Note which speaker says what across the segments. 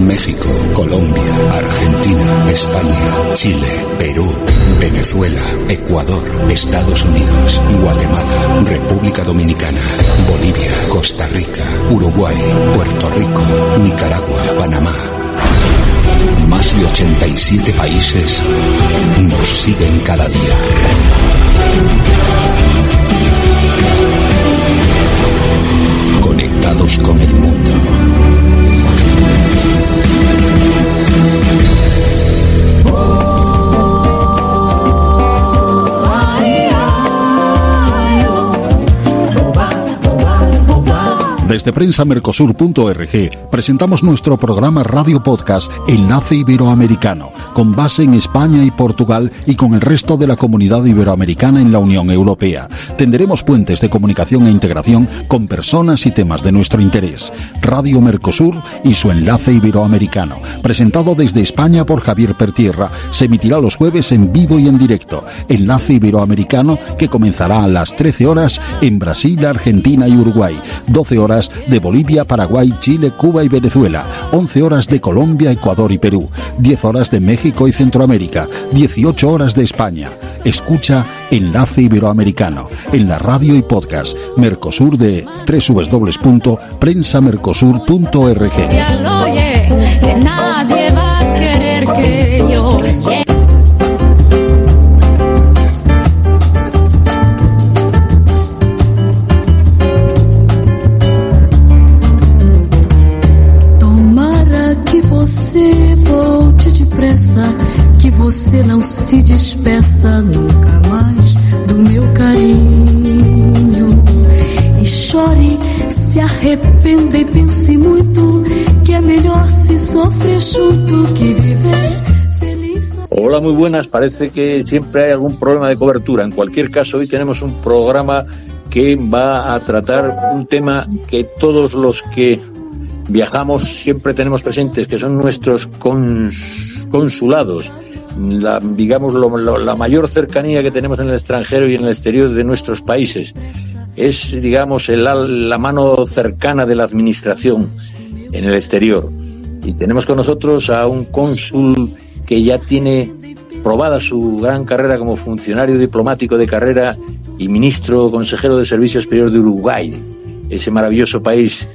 Speaker 1: México, Colombia, Argentina, España, Chile, Perú, Venezuela, Ecuador, Estados Unidos, Guatemala, República Dominicana, Bolivia, Costa Rica, Uruguay, Puerto Rico, Nicaragua, Panamá. Más de 87 países nos siguen cada día. Conectados con el mundo.
Speaker 2: Desde prensamercosur.org presentamos nuestro programa Radio Podcast Enlace Iberoamericano, con base en España y Portugal y con el resto de la comunidad iberoamericana en la Unión Europea. Tenderemos puentes de comunicación e integración con personas y temas de nuestro interés. Radio Mercosur y su Enlace Iberoamericano, presentado desde España por Javier Pertierra, se emitirá los jueves en vivo y en directo. Enlace Iberoamericano, que comenzará a las 13 horas en Brasil, Argentina y Uruguay, 12 horas de Bolivia, Paraguay, Chile, Cuba y Venezuela, 11 horas de Colombia, Ecuador y Perú, 10 horas de México y Centroamérica, 18 horas de España. Escucha Enlace Iberoamericano en la radio y podcast Mercosur de www.prensamercosur.org. Nadie va a querer que yo...
Speaker 3: Você volte depressa, que você não se despeça nunca mais do meu carinho. E chore, se arrependa e pense muito, que é melhor se sofrer junto que viver feliz.
Speaker 4: Hola, muy buenas. Parece que siempre hay algún problema de cobertura. En cualquier caso, hoy tenemos un programa que va a tratar un tema que todos los que viajamos siempre tenemos presentes, que son nuestros consulados, la mayor cercanía que tenemos en el extranjero y en el exterior de nuestros países. Es, digamos, la mano cercana de la administración en el exterior. Y tenemos con nosotros a un cónsul que ya tiene probada su gran carrera como funcionario diplomático de carrera y ministro consejero de Servicio Exterior de Uruguay, ese maravilloso país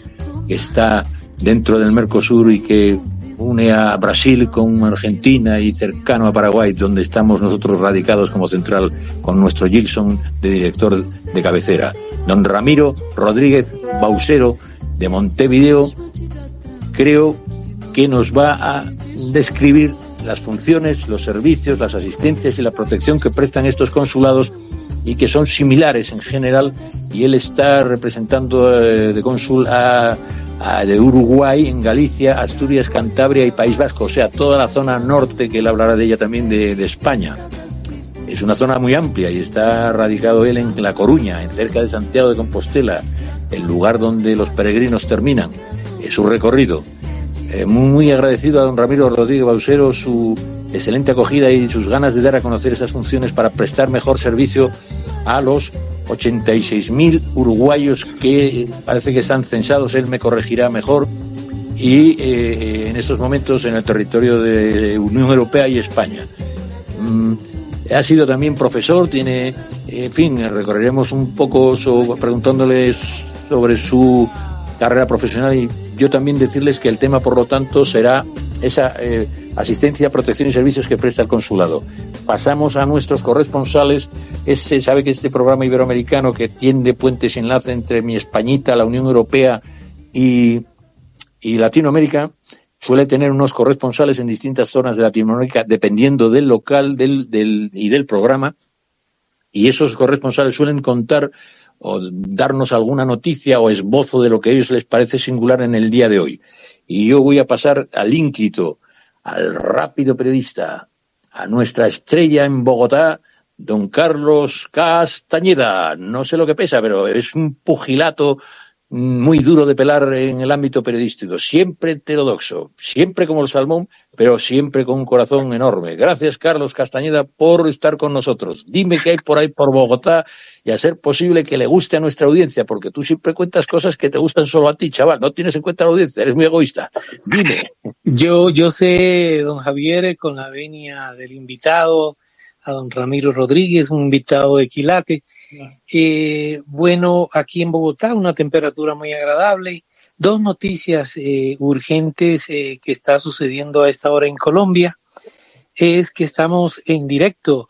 Speaker 4: que está dentro del Mercosur y que une a Brasil con Argentina y cercano a Paraguay, donde estamos nosotros radicados como central con nuestro Gilson de director de cabecera. Don Ramiro Rodríguez Baucero, de Montevideo, creo que nos va a describir las funciones, los servicios, las asistencias y la protección que prestan estos consulados y que son similares en general, y él está representando de cónsul de Uruguay, en Galicia, Asturias, Cantabria y País Vasco, o sea, toda la zona norte, que él hablará de ella también, de España. Es una zona muy amplia y está radicado él en La Coruña, en cerca de Santiago de Compostela, el lugar donde los peregrinos terminan su recorrido. Muy agradecido a don Ramiro Rodríguez Baucero su excelente acogida y sus ganas de dar a conocer esas funciones para prestar mejor servicio a los 86.000 uruguayos que parece que están censados, él me corregirá mejor, y en estos momentos en el territorio de Unión Europea y España. Ha sido también profesor, tiene, en fin, recorreremos un poco preguntándole sobre su carrera profesional, y yo también decirles que el tema, por lo tanto, será esa asistencia, protección y servicios que presta el consulado. Pasamos a nuestros corresponsales. Sabe que este programa iberoamericano, que tiende puentes y enlace entre mi Españita, la Unión Europea y Latinoamérica, suele tener unos corresponsales en distintas zonas de Latinoamérica, dependiendo del local y del programa, y esos corresponsales suelen contar o darnos alguna noticia o esbozo de lo que a ellos les parece singular en el día de hoy. Y yo voy a pasar al ínclito, al rápido periodista, a nuestra estrella en Bogotá, don Carlos Castañeda. No sé lo que pesa, pero es un pugilato muy duro de pelar en el ámbito periodístico, siempre heterodoxo, siempre como el salmón, pero siempre con un corazón enorme. Gracias, Carlos Castañeda, por estar con nosotros. Dime qué hay por ahí por Bogotá y a ser posible que le guste a nuestra audiencia, porque tú siempre cuentas cosas que te gustan solo a ti, chaval, no tienes en cuenta la audiencia, eres muy egoísta. Dime.
Speaker 5: Yo sé, don Javier, con la venia del invitado, a don Ramiro Rodríguez, un invitado de quilate. Bueno, aquí en Bogotá una temperatura muy agradable. Dos noticias urgentes que está sucediendo a esta hora en Colombia es que estamos en directo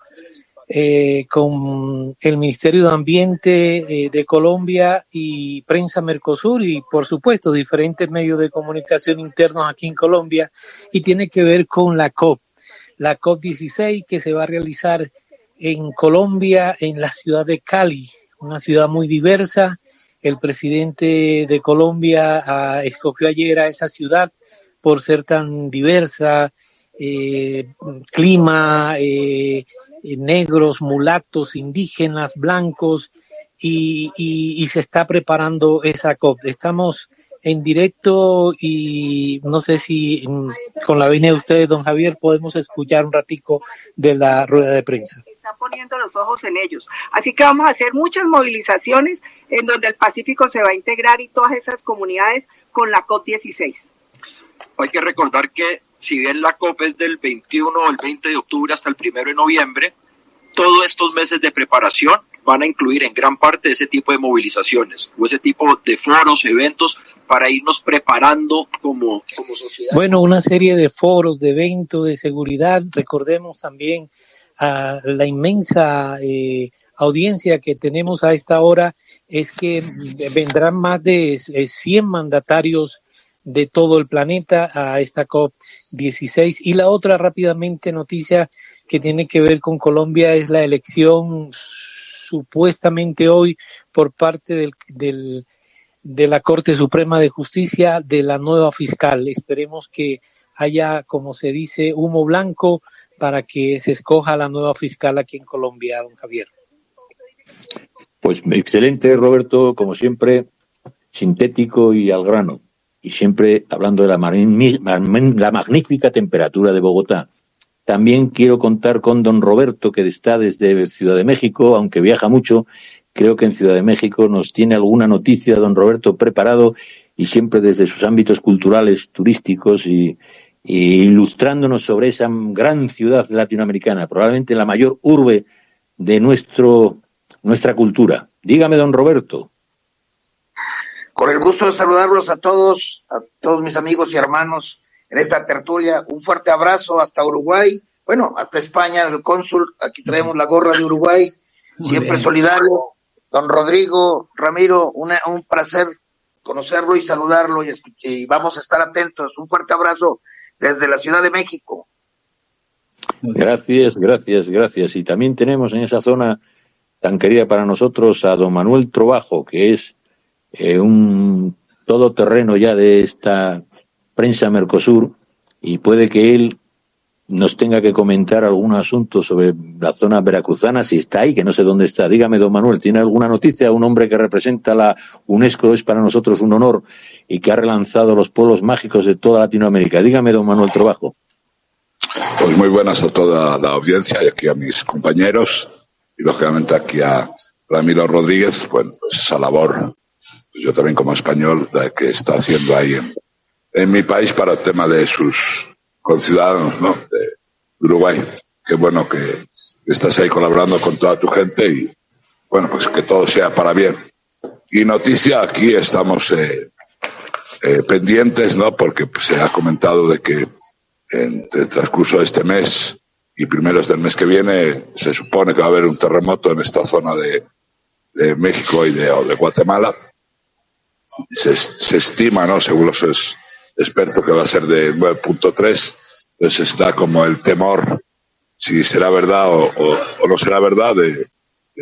Speaker 5: con el Ministerio de Ambiente de Colombia y Prensa Mercosur y por supuesto diferentes medios de comunicación internos aquí en Colombia, y tiene que ver con la COP16 que se va a realizar en Colombia, en la ciudad de Cali, una ciudad muy diversa. El presidente de Colombia escogió ayer a esa ciudad por ser tan diversa, clima, negros, mulatos, indígenas, blancos, y se está preparando esa COP. Estamos en directo y no sé si con la venia de ustedes, don Javier, podemos escuchar un ratico de la rueda de prensa.
Speaker 6: Están poniendo los ojos en ellos. Así que vamos a hacer muchas movilizaciones en donde el Pacífico se va a integrar y todas esas comunidades con la COP16.
Speaker 7: Hay que recordar que si bien la COP es del 21 o el 20 de octubre hasta el 1 de noviembre, todos estos meses de preparación van a incluir en gran parte ese tipo de movilizaciones o ese tipo de foros, eventos para irnos preparando como sociedad.
Speaker 5: Bueno, una serie de foros, de eventos, de seguridad. Recordemos también a la inmensa audiencia que tenemos a esta hora, es que vendrán más de 100 mandatarios de todo el planeta a esta COP16. Y la otra rápidamente noticia que tiene que ver con Colombia es la elección supuestamente hoy por parte de la Corte Suprema de Justicia de la nueva fiscal. Esperemos que haya, como se dice, humo blanco para que se escoja la nueva fiscal aquí en Colombia, don Javier.
Speaker 4: Pues excelente, Roberto, como siempre, sintético y al grano. Y siempre hablando de la magnífica temperatura de Bogotá. También quiero contar con don Roberto, que está desde Ciudad de México, aunque viaja mucho. Creo que en Ciudad de México nos tiene alguna noticia, don Roberto, preparado, y siempre desde sus ámbitos culturales, turísticos y ilustrándonos sobre esa gran ciudad latinoamericana, probablemente la mayor urbe de nuestra cultura. Dígame, don Roberto.
Speaker 8: Con el gusto de saludarlos a todos mis amigos y hermanos en esta tertulia. Un fuerte abrazo hasta Uruguay, bueno, hasta España, el cónsul. Aquí traemos la gorra de Uruguay, siempre solidario. Don Rodrigo, Ramiro, un placer conocerlo y saludarlo, y vamos a estar atentos. Un fuerte abrazo desde la Ciudad de México.
Speaker 4: Gracias. Y también tenemos en esa zona tan querida para nosotros a don Manuel Trovajo, que es un todoterreno ya de esta prensa Mercosur, y puede que él nos tenga que comentar algún asunto sobre la zona veracruzana, si está ahí, que no sé dónde está. Dígame, don Manuel, ¿tiene alguna noticia? Un hombre que representa la UNESCO, es para nosotros un honor, y que ha relanzado los pueblos mágicos de toda Latinoamérica. Dígame, don Manuel Trovajo.
Speaker 9: Pues muy buenas a toda la audiencia y aquí a mis compañeros, y lógicamente aquí a Ramiro Rodríguez. Bueno, pues esa labor, yo también como español, que está haciendo ahí en mi país para el tema de sus conciudadanos, ¿no?, de Uruguay. Qué bueno que estás ahí colaborando con toda tu gente y, bueno, pues que todo sea para bien. Y noticia, aquí estamos pendientes, ¿no?, porque pues, se ha comentado de que en el transcurso de este mes y primeros del mes que viene se supone que va a haber un terremoto en esta zona de México y de Guatemala. Se estima, ¿no?, según los expertos, que va a ser de 9.3. Entonces está como el temor si será verdad o no será verdad de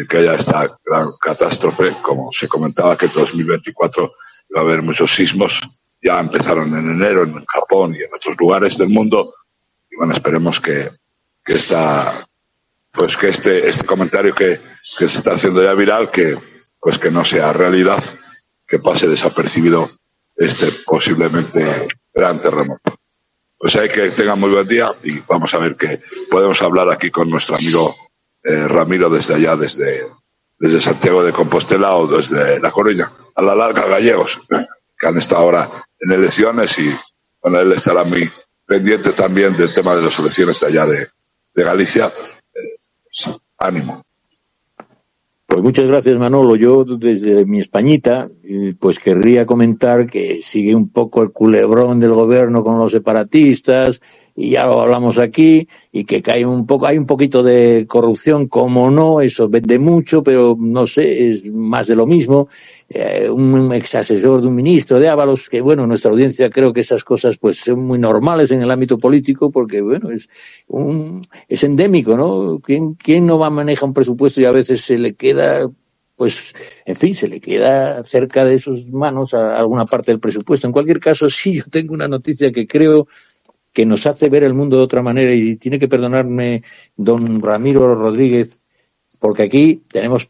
Speaker 9: que haya esta gran catástrofe. Como se comentaba que en 2024 va a haber muchos sismos. Ya empezaron en enero en Japón y en otros lugares del mundo. Y bueno, esperemos que este comentario que se está haciendo ya viral, que no sea realidad, que pase desapercibido este posiblemente gran terremoto. Pues hay que tengan muy buen día y vamos a ver que podemos hablar aquí con nuestro amigo Ramiro desde allá, desde Santiago de Compostela o desde La Coruña, a la larga gallegos, que han estado ahora en elecciones y bueno, él estará muy pendiente también del tema de las elecciones de allá de Galicia. Ánimo.
Speaker 4: Pues muchas gracias, Manolo. Yo desde mi Españita pues querría comentar que sigue un poco el culebrón del gobierno con los separatistas, y ya lo hablamos aquí, y que hay un poquito de corrupción, como no, eso vende mucho, pero no sé, es más de lo mismo. Un ex asesor de un ministro de Ábalos, que bueno, nuestra audiencia creo que esas cosas pues son muy normales en el ámbito político, porque bueno, es endémico, ¿no? ¿Quién no maneja un presupuesto y a veces se le queda, pues, en fin, se le queda cerca de sus manos a alguna parte del presupuesto? En cualquier caso, sí, yo tengo una noticia que creo que nos hace ver el mundo de otra manera, y tiene que perdonarme don Ramiro Rodríguez, porque aquí tenemos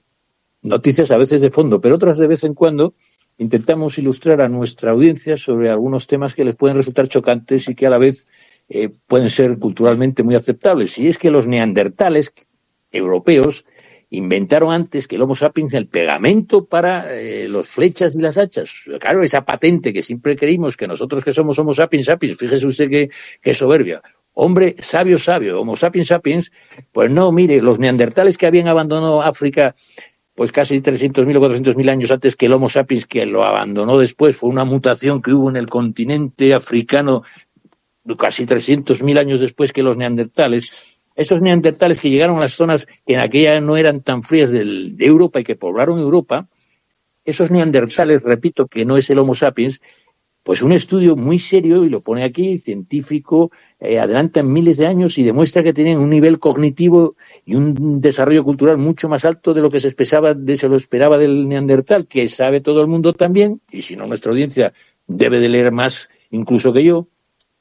Speaker 4: noticias a veces de fondo, pero otras de vez en cuando intentamos ilustrar a nuestra audiencia sobre algunos temas que les pueden resultar chocantes y que a la vez pueden ser culturalmente muy aceptables. Y es que los neandertales europeos inventaron antes que el Homo sapiens el pegamento para los flechas y las hachas. Claro, esa patente que siempre creímos que nosotros que somos Homo sapiens sapiens, fíjese usted qué soberbia. Hombre sabio, Homo sapiens sapiens, pues no, mire, los neandertales que habían abandonado África pues casi 300.000 o 400.000 años antes que el Homo sapiens, que lo abandonó después, fue una mutación que hubo en el continente africano casi 300.000 años después que los neandertales. Esos neandertales que llegaron a las zonas que en aquella no eran tan frías de Europa y que poblaron Europa, esos neandertales, repito, que no es el Homo sapiens, pues un estudio muy serio, y lo pone aquí, científico, adelanta miles de años y demuestra que tienen un nivel cognitivo y un desarrollo cultural mucho más alto de lo que se lo esperaba del neandertal, que sabe todo el mundo también, y si no nuestra audiencia debe de leer más incluso que yo,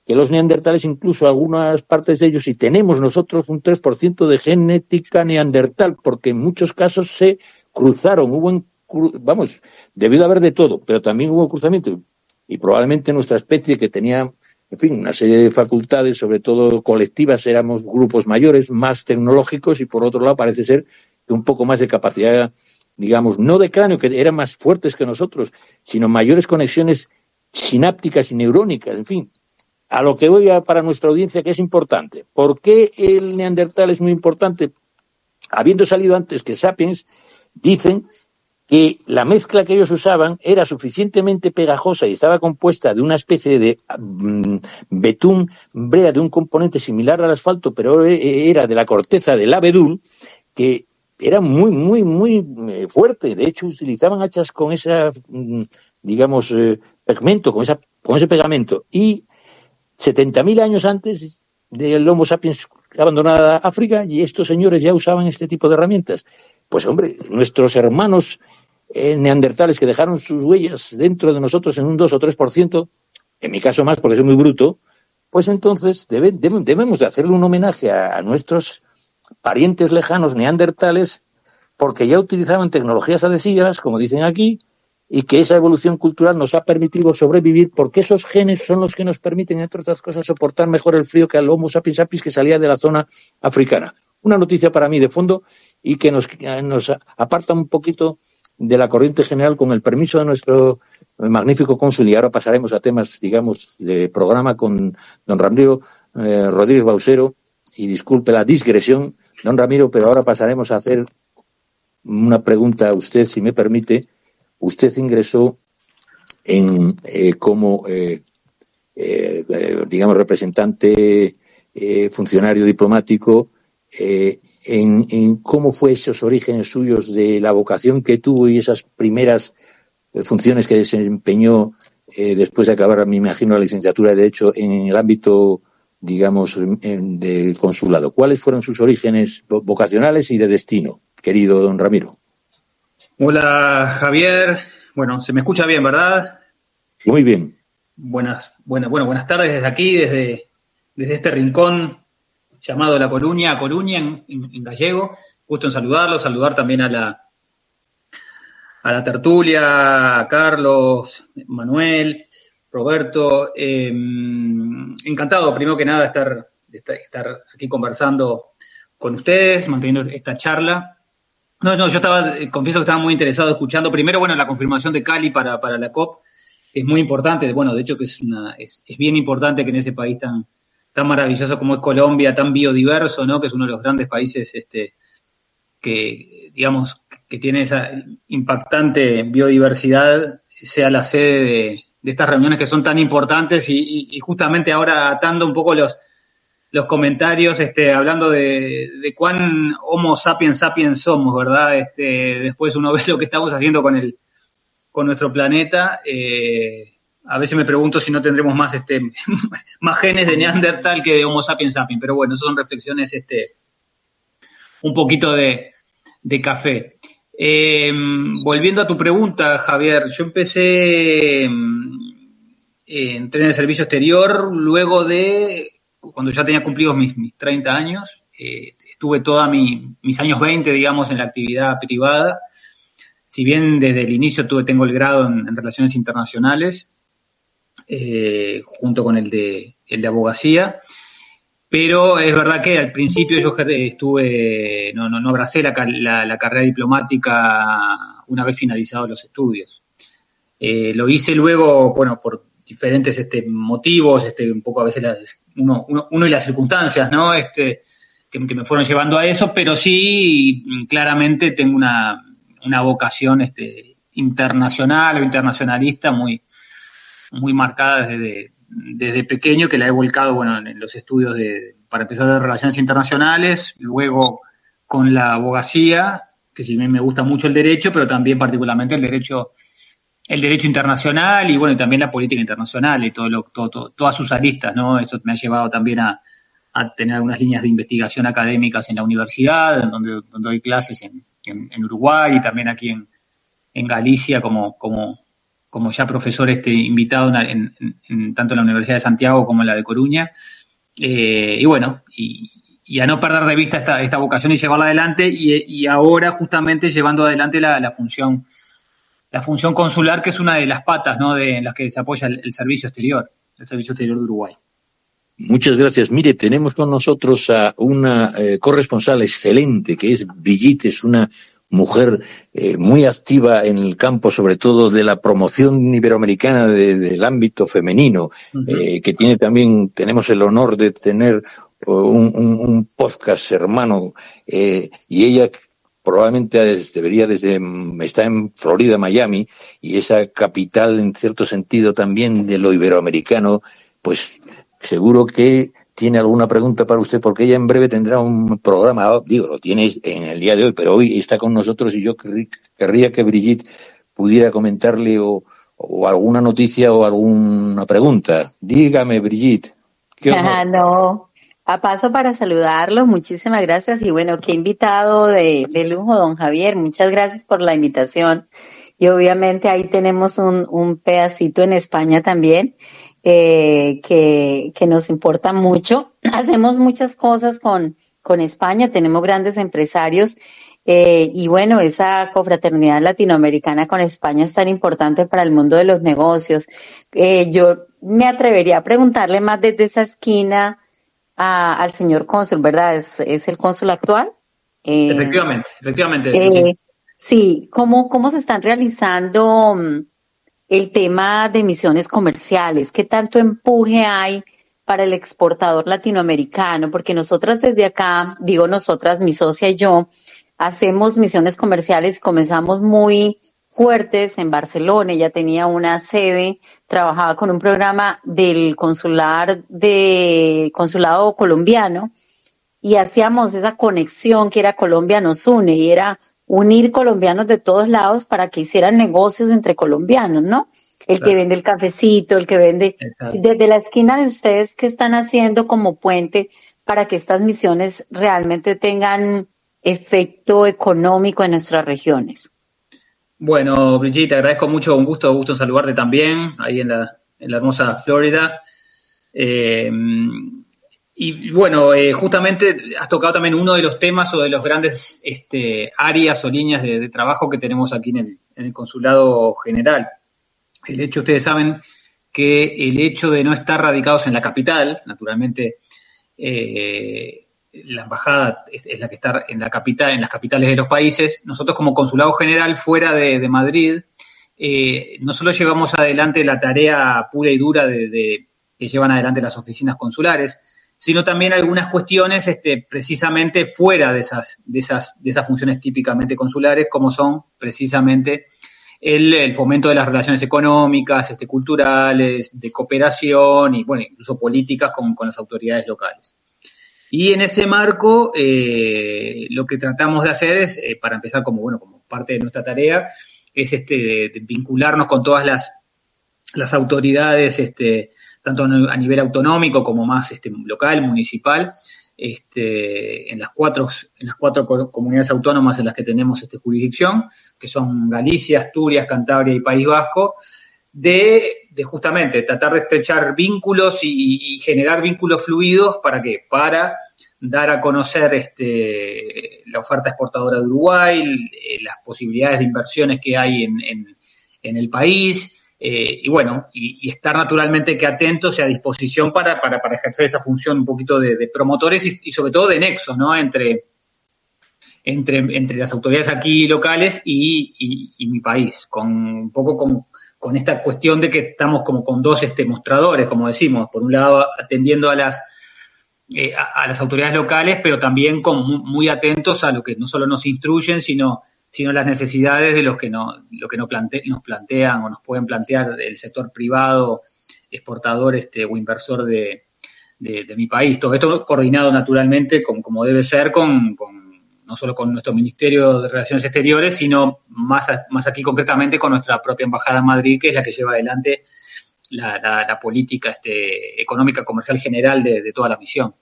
Speaker 4: que los neandertales, incluso algunas partes de ellos, y tenemos nosotros un 3% de genética neandertal, porque en muchos casos se cruzaron, debió de haber de todo, pero también hubo cruzamiento, y probablemente nuestra especie, que tenía, en fin, una serie de facultades, sobre todo colectivas, éramos grupos mayores, más tecnológicos, y por otro lado parece ser que un poco más de capacidad, digamos, no de cráneo, que eran más fuertes que nosotros, sino mayores conexiones sinápticas y neurónicas, en fin. A lo que voy para nuestra audiencia, que es importante. ¿Por qué el neandertal es muy importante? Habiendo salido antes que Sapiens, dicen que la mezcla que ellos usaban era suficientemente pegajosa y estaba compuesta de una especie de betún, brea, de un componente similar al asfalto, pero era de la corteza del abedul, que era muy, muy, muy fuerte. De hecho, utilizaban hachas con esa, digamos, pigmento, con ese pegamento. Y 70.000 años antes del Homo sapiens abandonada África, y estos señores ya usaban este tipo de herramientas. Pues hombre, nuestros hermanos neandertales que dejaron sus huellas dentro de nosotros en un 2 o 3%, en mi caso más porque soy muy bruto, pues entonces debemos de hacerle un homenaje a nuestros parientes lejanos neandertales, porque ya utilizaban tecnologías adhesivas, como dicen aquí, y que esa evolución cultural nos ha permitido sobrevivir, porque esos genes son los que nos permiten, entre otras cosas, soportar mejor el frío que al Homo sapiens sapiens que salía de la zona africana. Una noticia para mí de fondo y que nos aparta un poquito de la corriente general, con el permiso de nuestro magnífico cónsul, y ahora pasaremos a temas, digamos, de programa con don Ramiro Rodríguez Bausero, y disculpe la digresión, don Ramiro, pero ahora pasaremos a hacer una pregunta a usted, si me permite. Usted ingresó como, digamos, representante, funcionario diplomático, en cómo fue esos orígenes suyos de la vocación que tuvo y esas primeras funciones que desempeñó después de acabar, me imagino, la licenciatura de Derecho en el ámbito, digamos, del consulado. ¿Cuáles fueron sus orígenes vocacionales y de destino, querido don Ramiro?
Speaker 10: Hola, Javier. Bueno, se me escucha bien, ¿verdad?
Speaker 4: Muy bien.
Speaker 10: Buenas tardes desde aquí, desde este rincón llamado La Coruña, en gallego. Gusto en saludar también a a la tertulia, a Carlos, Manuel, Roberto. Encantado, primero que nada, estar aquí conversando con ustedes, manteniendo esta charla. No, yo confieso que estaba muy interesado escuchando. Primero, bueno, la confirmación de Cali para la COP es muy importante. Bueno, de hecho que es bien importante que en ese país tan maravilloso como es Colombia, tan biodiverso, ¿no? Que es uno de los grandes países que, digamos, que tiene esa impactante biodiversidad, sea la sede de estas reuniones que son tan importantes y justamente ahora atando un poco los comentarios, hablando de cuán homo sapiens sapiens somos, ¿verdad? Después uno ve lo que estamos haciendo con nuestro planeta. A veces me pregunto si no tendremos más genes de Neandertal que de Homo sapiens sapiens, pero bueno, esas son reflexiones un poquito de café. Volviendo a tu pregunta, Javier, yo entré en el servicio exterior luego cuando ya tenía cumplidos mis 30 años. Estuve todos mis años 20, digamos, en la actividad privada. Si bien desde el inicio tengo el grado en Relaciones Internacionales, junto con el de abogacía, pero es verdad que al principio yo no abracé la carrera diplomática una vez finalizados los estudios. Lo hice luego, bueno, por diferentes motivos, un poco a veces uno y las circunstancias, ¿no? Que me fueron llevando a eso, pero sí claramente tengo una vocación internacional o internacionalista muy marcada desde pequeño, que la he volcado, bueno, en los estudios para empezar de Relaciones Internacionales, luego con la abogacía, que si bien me gusta mucho el derecho, pero también particularmente el derecho internacional y bueno, y también la política internacional y todas sus aristas, ¿no? Esto me ha llevado también a tener algunas líneas de investigación académicas en la universidad, donde doy clases en Uruguay y también aquí en Galicia como ya profesor invitado tanto en la Universidad de Santiago como en la de Coruña. Y bueno, y a no perder de vista esta vocación y llevarla adelante, y ahora justamente llevando adelante la función consular, que es una de las patas, ¿no?, en las que se apoya el servicio exterior de Uruguay.
Speaker 4: Muchas gracias. Mire, tenemos con nosotros a una corresponsal excelente, que es Brigitte, es una mujer muy activa en el campo, sobre todo de la promoción iberoamericana del ámbito femenino, que tenemos el honor de tener un podcast hermano, y ella probablemente está en Florida, Miami, y esa capital en cierto sentido también de lo iberoamericano, pues seguro que tiene alguna pregunta para usted, porque ella en breve tendrá un programa, lo tiene en el día de hoy, pero hoy está con nosotros y yo querría que Brigitte pudiera comentarle o alguna noticia o alguna pregunta. Dígame, Brigitte.
Speaker 11: No, a paso para saludarlo, muchísimas gracias, y bueno, qué invitado de lujo, don Javier, muchas gracias por la invitación, y obviamente ahí tenemos un pedacito en España también, que nos importa mucho. Hacemos muchas cosas con España, tenemos grandes empresarios, y bueno, esa confraternidad latinoamericana con España es tan importante para el mundo de los negocios. Yo me atrevería a preguntarle más desde esa esquina al señor cónsul, ¿verdad? ¿Es el cónsul actual?
Speaker 10: Efectivamente.
Speaker 11: Sí, ¿cómo se están realizando el tema de misiones comerciales? ¿Qué tanto empuje hay para el exportador latinoamericano? Porque nosotras desde acá, digo nosotras, mi socia y yo, hacemos misiones comerciales, comenzamos muy fuertes en Barcelona. Ella tenía una sede, trabajaba con un programa del consulado colombiano, y hacíamos esa conexión que era Colombia nos une, y era unir colombianos de todos lados para que hicieran negocios entre colombianos, ¿no? El que vende el cafecito, el que vende... Exacto. Desde la esquina de ustedes, ¿qué están haciendo como puente para que estas misiones realmente tengan efecto económico en nuestras regiones?
Speaker 10: Bueno, Brigitte, te agradezco mucho, un gusto en saludarte también, ahí en la hermosa Florida. Y bueno, justamente has tocado también uno de los temas o de los grandes áreas o líneas de trabajo que tenemos aquí el consulado general. Ustedes saben que el hecho de no estar radicados en la capital, naturalmente la embajada es la que está en la capital, en las capitales de los países. Nosotros como consulado general fuera de Madrid, no solo llevamos adelante la tarea pura y dura que llevan adelante las oficinas consulares, sino también algunas cuestiones precisamente fuera de esas funciones típicamente consulares, como son precisamente el fomento de las relaciones económicas, culturales, de cooperación y, bueno, incluso políticas con las autoridades locales. Y en ese marco, lo que tratamos de hacer es, para empezar como parte de nuestra tarea, es de vincularnos con todas las autoridades, tanto a nivel autonómico como más local, municipal, en las cuatro comunidades autónomas en las que tenemos jurisdicción, que son Galicia, Asturias, Cantabria y País Vasco, de justamente tratar de estrechar vínculos y generar vínculos fluidos. ¿Para qué? Para dar a conocer la oferta exportadora de Uruguay, las posibilidades de inversiones que hay en el país, y estar naturalmente que atentos y a disposición para ejercer esa función un poquito de promotores y sobre todo de nexo, ¿no? Entre las autoridades aquí locales y mi país, con esta cuestión de que estamos como con dos mostradores, como decimos, por un lado atendiendo a las autoridades locales, pero también muy atentos a lo que no solo nos instruyen, sino las necesidades de lo que nos plantean o nos pueden plantear el sector privado, exportador o inversor de mi país. Todo esto coordinado naturalmente como debe ser no solo con nuestro Ministerio de Relaciones Exteriores, sino más aquí concretamente con nuestra propia Embajada en Madrid, que es la que lleva adelante la política económica comercial general de toda la misión.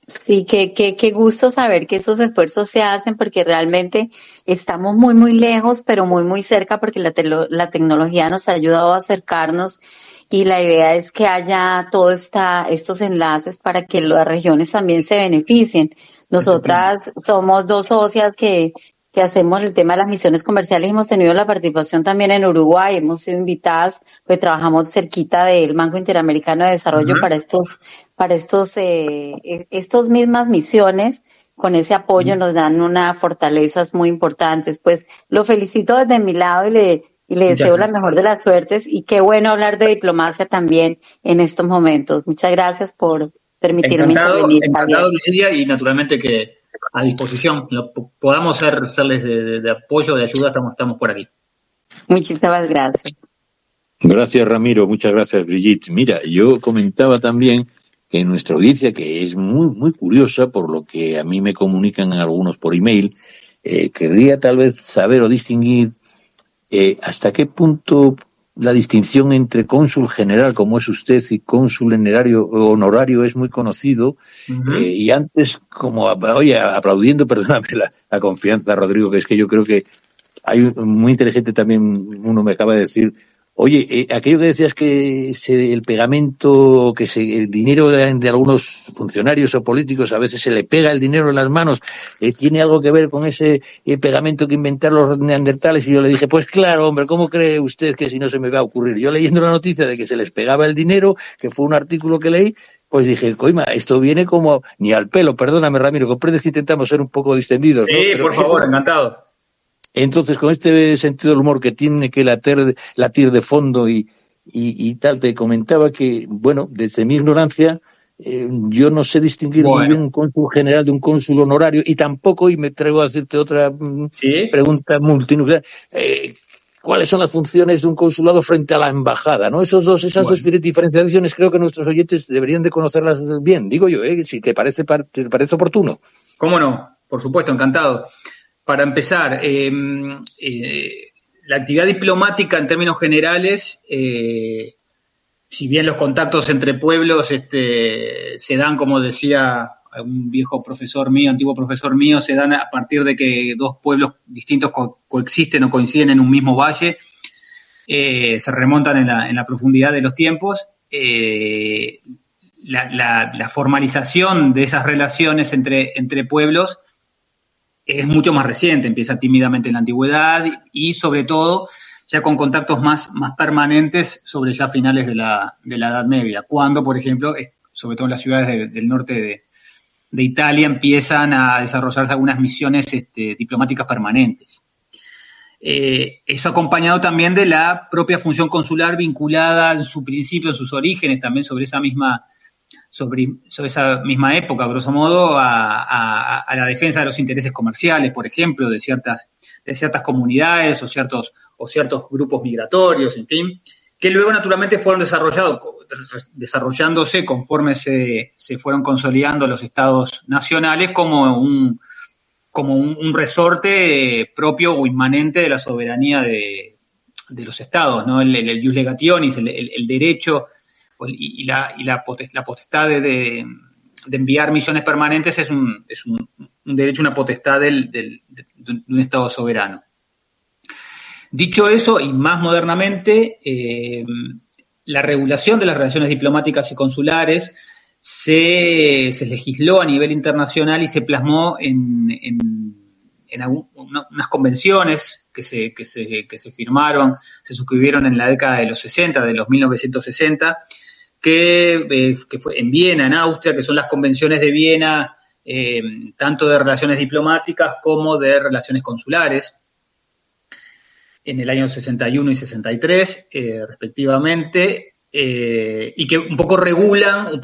Speaker 11: Sí, qué gusto saber que esos esfuerzos se hacen, porque realmente estamos muy, muy lejos, pero muy, muy cerca, porque la tecnología nos ha ayudado a acercarnos, y la idea es que haya todos estos enlaces para que las regiones también se beneficien. Nosotras somos dos socias que hacemos el tema de las misiones comerciales y hemos tenido la participación también en Uruguay, hemos sido invitadas, pues trabajamos cerquita del Banco Interamericano de Desarrollo para estos mismas misiones. Con ese apoyo nos dan unas fortalezas muy importantes. Pues lo felicito desde mi lado y le deseo la mejor de las suertes, y qué bueno hablar de diplomacia también en estos momentos. Muchas gracias por permitirme intervenir.
Speaker 10: Encantado, Lucilia, y naturalmente que a disposición, podamos serles de apoyo, de ayuda, estamos por aquí.
Speaker 11: Muchísimas gracias.
Speaker 4: Gracias, Ramiro, muchas gracias, Brigitte. Mira, yo comentaba también que en nuestra audiencia, que es muy, muy curiosa por lo que a mí me comunican algunos por email, querría tal vez saber o distinguir hasta qué punto la distinción entre cónsul general, como es usted, y cónsul honorario es muy conocido. Y antes, aplaudiendo, perdóname la confianza, Rodrigo, que es que yo creo que hay muy interesante también, uno me acaba de decir, oye, aquello que decías que el pegamento, el dinero de algunos funcionarios o políticos, a veces se le pega el dinero en las manos, ¿tiene algo que ver con ese pegamento que inventaron los neandertales? Y yo le dije, pues claro, hombre, ¿cómo cree usted que si no se me va a ocurrir? Yo leyendo la noticia de que se les pegaba el dinero, que fue un artículo que leí, pues dije, coima, esto viene como ni al pelo, perdóname, Ramiro, comprendes que intentamos ser un poco distendidos, ¿no?
Speaker 10: Sí, pero, por favor, encantado.
Speaker 4: Entonces, con este sentido del humor que tiene que latir de fondo y tal, te comentaba que, bueno, desde mi ignorancia, yo no sé distinguir muy bien un cónsul general de un cónsul honorario, y tampoco, y me atrevo a hacerte otra pregunta multinuclear, ¿cuáles son las funciones de un consulado frente a la embajada? ¿No? Esas dos diferenciaciones creo que nuestros oyentes deberían de conocerlas bien, digo yo, si te parece oportuno.
Speaker 10: ¿Cómo no? Por supuesto, encantado. Para empezar, la actividad diplomática en términos generales, si bien los contactos entre pueblos se dan, como decía un antiguo profesor mío, se dan a partir de que dos pueblos distintos coexisten o coinciden en un mismo valle, se remontan en la profundidad de los tiempos. La formalización de esas relaciones entre pueblos es mucho más reciente, empieza tímidamente en la antigüedad y sobre todo ya con contactos más permanentes sobre ya finales de la Edad Media, cuando, por ejemplo, sobre todo en las ciudades del norte de Italia, empiezan a desarrollarse algunas misiones diplomáticas permanentes. Eso acompañado también de la propia función consular vinculada en su principio, en sus orígenes, también sobre esa misma época, grosso modo, a la defensa de los intereses comerciales, por ejemplo, de ciertas comunidades o ciertos grupos migratorios, en fin, que luego naturalmente fueron desarrollándose conforme se fueron consolidando los estados nacionales como un resorte propio o inmanente de la soberanía de los estados, ¿no? El ius legationis, el derecho y la potestad de enviar misiones permanentes es un derecho, una potestad de un estado soberano. Dicho eso, y más modernamente, la regulación de las relaciones diplomáticas y consulares se legisló a nivel internacional y se plasmó en unas convenciones que se firmaron, se suscribieron en la década de los 60, de los 1960, que fue en Viena, en Austria, que son las convenciones de Viena, tanto de relaciones diplomáticas como de relaciones consulares, en el año 61 y 63, respectivamente, y que un poco regulan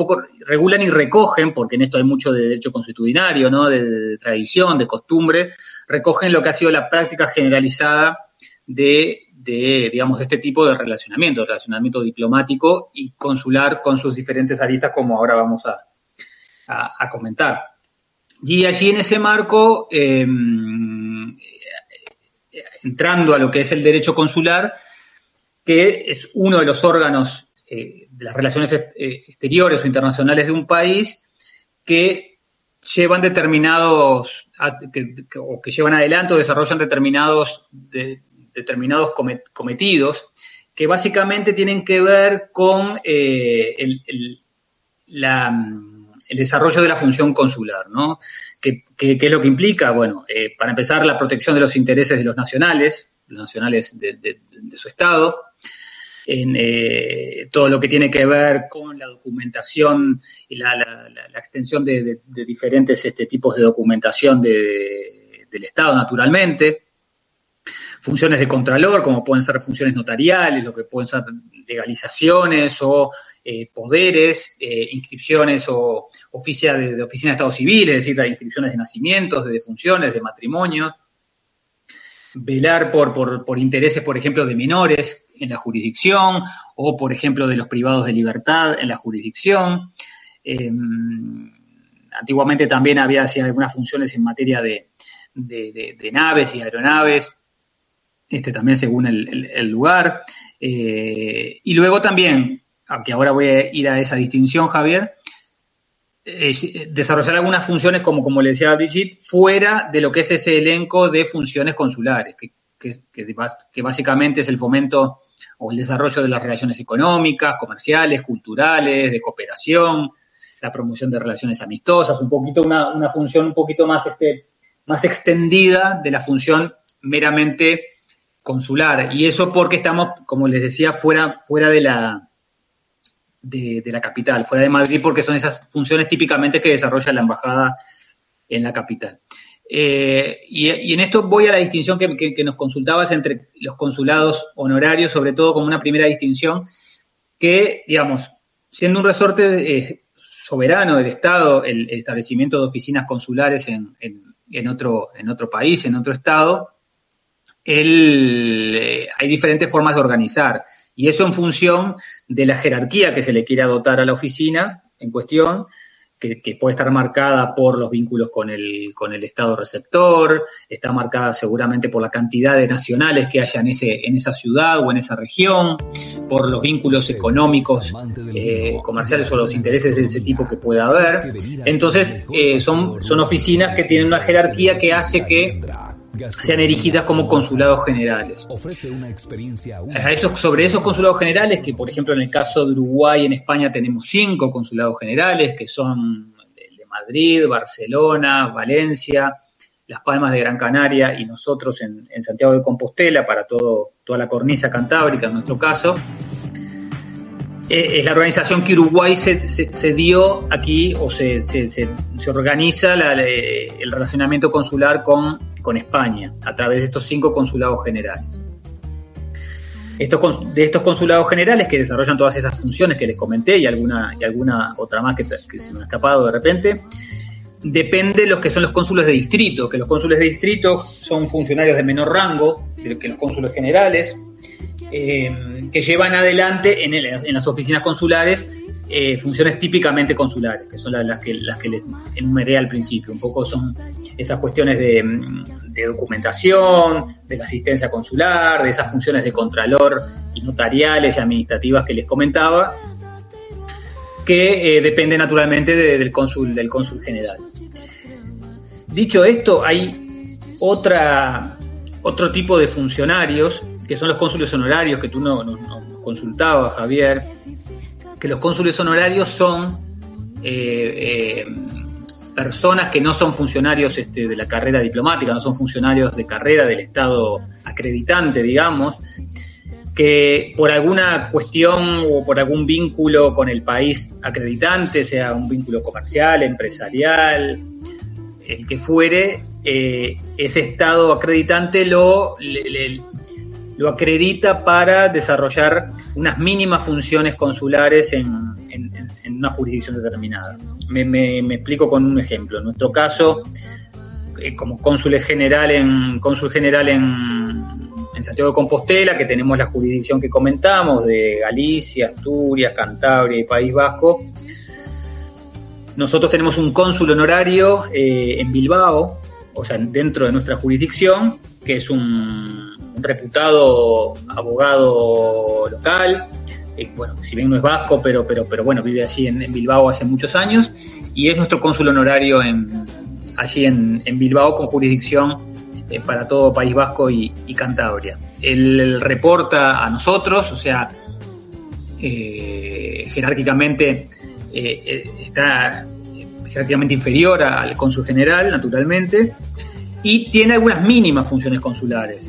Speaker 10: y recogen, porque en esto hay mucho de derecho consuetudinario, ¿no? de tradición, de costumbre, recogen lo que ha sido la práctica generalizada de este tipo de relacionamiento diplomático y consular con sus diferentes aristas, como ahora vamos a comentar. Y allí en ese marco, entrando a lo que es el derecho consular, que es uno de los órganos de las relaciones exteriores o internacionales de un país que llevan que llevan adelante o desarrollan determinados cometidos que básicamente tienen que ver con el desarrollo de la función consular, ¿no? ¿Qué es lo que implica? Bueno, para empezar, la protección de los intereses de los nacionales de su Estado, en todo lo que tiene que ver con la documentación y la extensión de diferentes tipos de documentación del Estado, naturalmente. Funciones de contralor, como pueden ser funciones notariales, lo que pueden ser legalizaciones o poderes, inscripciones o oficina de estado civil, es decir, las inscripciones de nacimientos, de defunciones, de matrimonios. Velar por intereses, por ejemplo, de menores en la jurisdicción o, por ejemplo, de los privados de libertad en la jurisdicción. Antiguamente también había algunas funciones en materia de naves y aeronaves, también según el lugar. Y luego también, aunque ahora voy a ir a esa distinción, Javier, desarrollar algunas funciones, como le decía Brigitte, fuera de lo que es ese elenco de funciones consulares, que básicamente es el fomento o el desarrollo de las relaciones económicas, comerciales, culturales, de cooperación, la promoción de relaciones amistosas, una función un poquito más extendida de la función meramente consular. Y eso porque estamos, como les decía, fuera de la capital, fuera de Madrid, porque son esas funciones típicamente que desarrolla la embajada en la capital. Y en esto voy a la distinción que nos consultabas entre los consulados honorarios, sobre todo como una primera distinción, que, digamos, siendo un resorte soberano del Estado, el establecimiento de oficinas consulares en otro país, en otro Estado, hay diferentes formas de organizar. Y eso en función de la jerarquía que se le quiera dotar a la oficina en cuestión, que puede estar marcada por los vínculos con el Estado receptor, está marcada seguramente por la cantidad de nacionales que haya en esa ciudad o en esa región, por los vínculos económicos, comerciales o los intereses de ese tipo que pueda haber. Entonces, son oficinas que tienen una jerarquía que hace que sean erigidas como consulados generales. Sobre esos consulados generales, que por ejemplo en el caso de Uruguay, en España tenemos 5 consulados generales, que son el de Madrid, Barcelona, Valencia, Las Palmas de Gran Canaria y nosotros en Santiago de Compostela para toda la cornisa cantábrica en nuestro caso. Es la organización que Uruguay se dio aquí, o se organiza el relacionamiento consular con España a través de estos 5 consulados generales. De estos consulados generales que desarrollan todas esas funciones que les comenté y alguna otra más que se me ha escapado de repente, depende los que son los cónsules de distrito, que los cónsules de distrito son funcionarios de menor rango que los cónsules generales, que llevan adelante en las oficinas consulares funciones típicamente consulares, que son las que les enumeré al principio. Un poco son esas cuestiones de documentación, de la asistencia consular, de esas funciones de contralor y notariales y administrativas que les comentaba, que depende naturalmente del cónsul general. Dicho esto, hay otro tipo de funcionarios, que son los cónsules honorarios, que tú nos consultabas, Javier, que los cónsules honorarios son personas que no son funcionarios de la carrera diplomática, no son funcionarios de carrera del Estado acreditante, digamos, que por alguna cuestión o por algún vínculo con el país acreditante, sea un vínculo comercial, empresarial, el que fuere, ese Estado acreditante lo acredita para desarrollar unas mínimas funciones consulares en una jurisdicción determinada. Me explico con un ejemplo. En nuestro caso, como cónsul general en Santiago de Compostela, que tenemos la jurisdicción que comentamos de Galicia, Asturias, Cantabria y País Vasco, nosotros tenemos un cónsul honorario en Bilbao, o sea, dentro de nuestra jurisdicción, que es un reputado abogado local, bueno, si bien no es vasco, pero bueno, vive allí en Bilbao hace muchos años, y es nuestro cónsul honorario allí en Bilbao, con jurisdicción para todo País Vasco y Cantabria. Él reporta a nosotros, o sea, jerárquicamente está jerárquicamente inferior al cónsul general, naturalmente, y tiene algunas mínimas funciones consulares,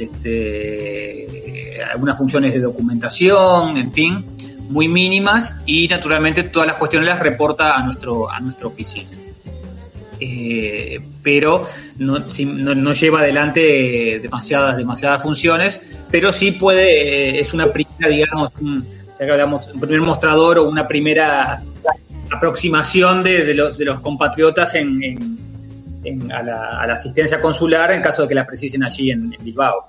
Speaker 10: algunas funciones de documentación, en fin, muy mínimas, y naturalmente todas las cuestiones las reporta a nuestra oficina. Pero no lleva adelante demasiadas funciones, pero sí puede, es una primera, digamos, ya que hablamos, un primer mostrador o una primera aproximación de los compatriotas a la asistencia consular en caso de que la precisen allí en Bilbao.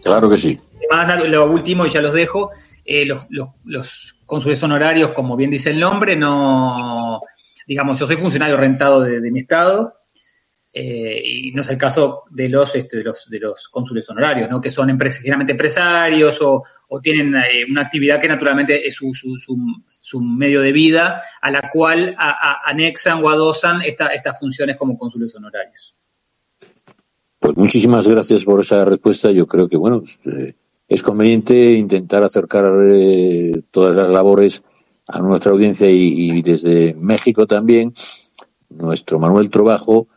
Speaker 4: Claro que sí.
Speaker 10: Además, lo último, y ya los dejo, los cónsules honorarios, como bien dice el nombre, no, digamos, yo soy funcionario rentado de mi estado, y no es el caso de los cónsules honorarios, ¿no? Que son generalmente empresarios o tienen una actividad que naturalmente es su medio de vida, a la cual anexan o adosan estas funciones como cónsules honorarios.
Speaker 4: Pues muchísimas gracias por esa respuesta. Yo creo que, bueno, es conveniente intentar acercar todas las labores a nuestra audiencia y desde México también, nuestro Manuel Trovajo,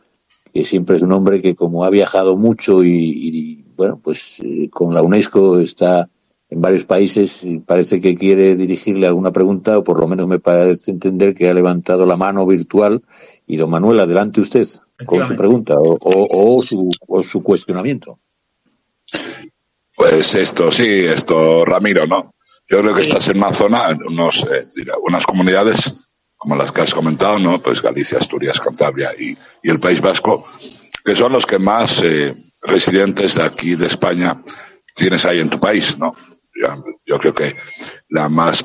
Speaker 4: que siempre es un hombre que, como ha viajado mucho y bueno, pues con la UNESCO está en varios países, y parece que quiere dirigirle alguna pregunta, o por lo menos me parece entender que ha levantado la mano virtual. Y don Manuel, adelante usted con su pregunta o su cuestionamiento.
Speaker 9: Pues esto, Ramiro, ¿no? Yo creo que estás en una zona, unas comunidades como las que has comentado, ¿no? Pues Galicia, Asturias, Cantabria y el País Vasco, que son los que más residentes de aquí de España tienes ahí en tu país, ¿no? Yo creo que la más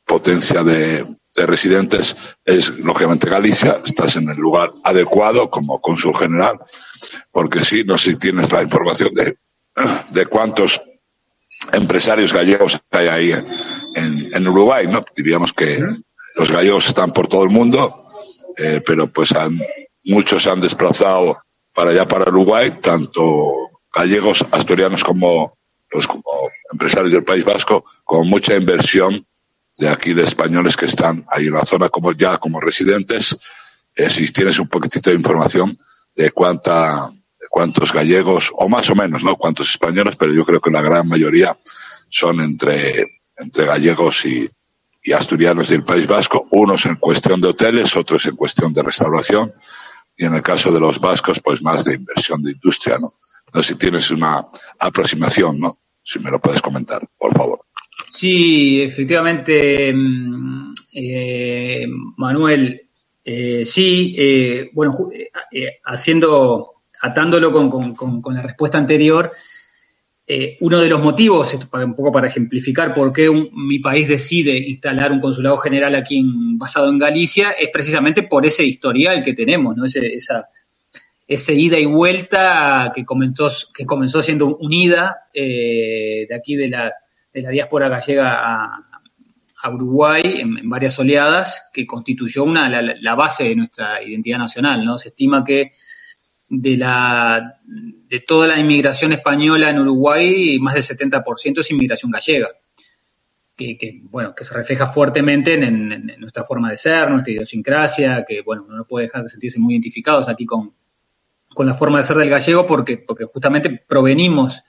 Speaker 9: potencia de residentes es, lógicamente, Galicia. Estás en el lugar adecuado como cónsul general, porque sí, no sé si tienes la información de cuántos empresarios gallegos hay ahí en Uruguay, ¿no? Diríamos que los gallegos están por todo el mundo, pero pues muchos se han desplazado para allá, para Uruguay, tanto gallegos, asturianos como empresarios del País Vasco, con mucha inversión de aquí de españoles que están ahí en la zona como residentes. Si tienes un poquitito de información de cuántos gallegos, o más o menos, ¿no? Cuántos españoles, pero yo creo que la gran mayoría son entre gallegos y asturianos del País Vasco, unos en cuestión de hoteles, otros en cuestión de restauración, y en el caso de los vascos, pues más de inversión de industria, ¿no? No sé si tienes una aproximación, ¿no? Si me lo puedes comentar, por favor.
Speaker 10: Sí, efectivamente, Manuel, sí, bueno, atándolo con la respuesta anterior, uno de los motivos, un poco para ejemplificar por qué mi país decide instalar un consulado general aquí basado en Galicia, es precisamente por ese historial que tenemos, ¿no? Ese ida y vuelta que comenzó siendo unida de aquí de la diáspora gallega a Uruguay en varias oleadas, que constituyó la base de nuestra identidad nacional, ¿no? Se estima que de toda la inmigración española en Uruguay, más del 70% es inmigración gallega, que se refleja fuertemente en nuestra forma de ser, nuestra idiosincrasia, que bueno, uno no puede dejar de sentirse muy identificados aquí con la forma de ser del gallego, porque justamente provenimos,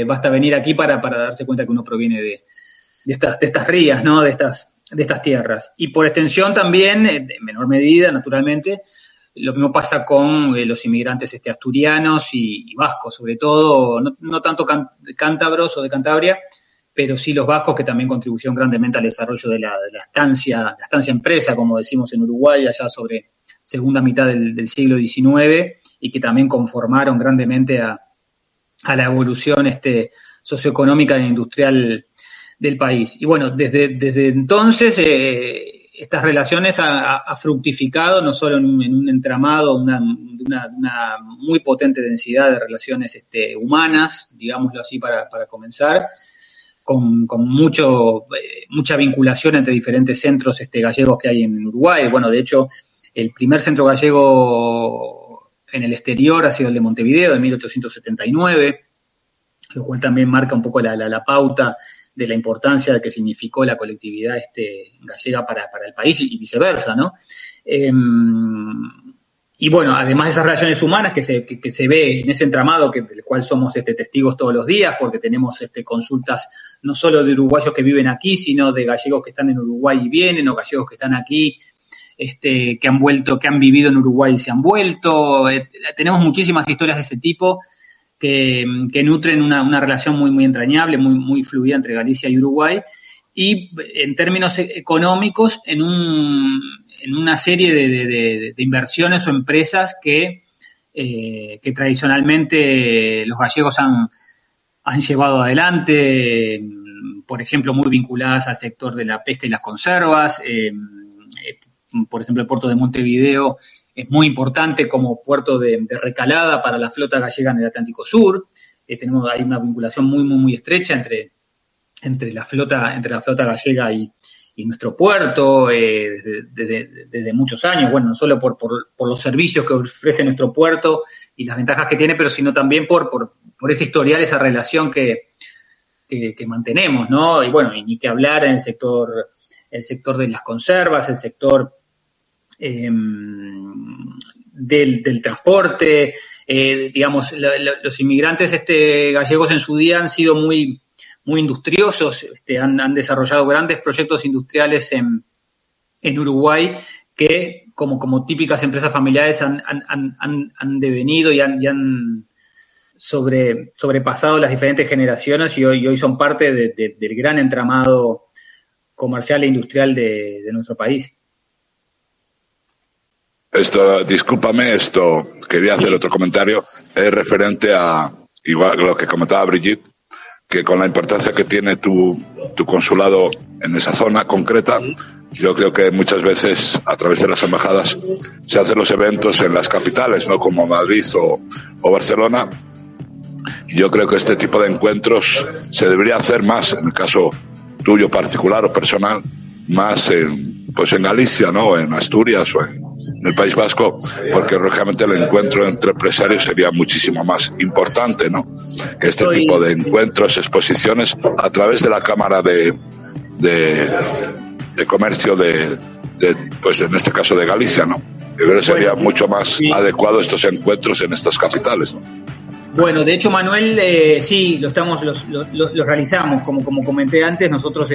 Speaker 10: basta venir aquí para darse cuenta que uno proviene de estas rías, ¿no? de estas tierras. Y por extensión también, en menor medida, naturalmente, lo mismo pasa con los inmigrantes asturianos y vascos, sobre todo, no tanto cántabros o de Cantabria, pero sí los vascos, que también contribuyeron grandemente al desarrollo de la estancia empresa, como decimos en Uruguay, allá sobre segunda mitad del siglo XIX, y que también conformaron grandemente a la evolución socioeconómica e industrial del país. Y bueno, desde entonces estas relaciones ha fructificado no solo en un entramado, una muy potente densidad de relaciones humanas, digámoslo así para comenzar, con mucha vinculación entre diferentes centros gallegos que hay en Uruguay. Bueno, de hecho, el primer centro gallego en el exterior ha sido el de Montevideo, de 1879, lo cual también marca un poco la pauta de la importancia de que significó la colectividad gallega para el país y viceversa, ¿no? Y bueno, además de esas relaciones humanas que se ve en ese entramado del cual somos testigos todos los días, porque tenemos consultas no solo de uruguayos que viven aquí, sino de gallegos que están en Uruguay y vienen, o gallegos que están aquí, que han vivido en Uruguay y se han vuelto. Tenemos muchísimas historias de ese tipo que nutren una relación muy, muy entrañable, muy, muy fluida entre Galicia y Uruguay, y en términos económicos, en una serie de inversiones o empresas que tradicionalmente los gallegos han llevado adelante, por ejemplo, muy vinculadas al sector de la pesca y las conservas. Por ejemplo, el puerto de Montevideo es muy importante como puerto de recalada para la flota gallega en el Atlántico Sur. Hay una vinculación muy, muy, muy estrecha entre la flota gallega y nuestro puerto desde muchos años. Bueno, no solo por los servicios que ofrece nuestro puerto y las ventajas que tiene, pero sino también por ese historial, esa relación que mantenemos, ¿no? Y bueno, y ni que hablar en el sector de las conservas, el sector del transporte. Digamos, los inmigrantes gallegos en su día han sido muy, muy industriosos, han desarrollado grandes proyectos industriales en Uruguay que, como típicas empresas familiares, han devenido y han sobrepasado las diferentes generaciones, y hoy son parte del gran entramado comercial e industrial de nuestro país.
Speaker 9: Discúlpame, quería hacer otro comentario, es referente a igual lo que comentaba Brigitte, que con la importancia que tiene tu consulado en esa zona concreta, yo creo que muchas veces a través de las embajadas se hacen los eventos en las capitales, ¿no? Como Madrid o Barcelona. Yo creo que este tipo de encuentros se debería hacer más, en el caso tuyo particular o personal, más en Galicia, ¿no? En Asturias o en el País Vasco, porque lógicamente el encuentro entre empresarios sería muchísimo más importante, ¿no? Que este tipo de encuentros, exposiciones a través de la Cámara de Comercio pues en este caso de Galicia, ¿no? Yo creo que sería mucho más adecuado estos encuentros en estas capitales, ¿no?
Speaker 10: Bueno, de hecho, Manuel, sí, los realizamos, como comenté antes, nosotros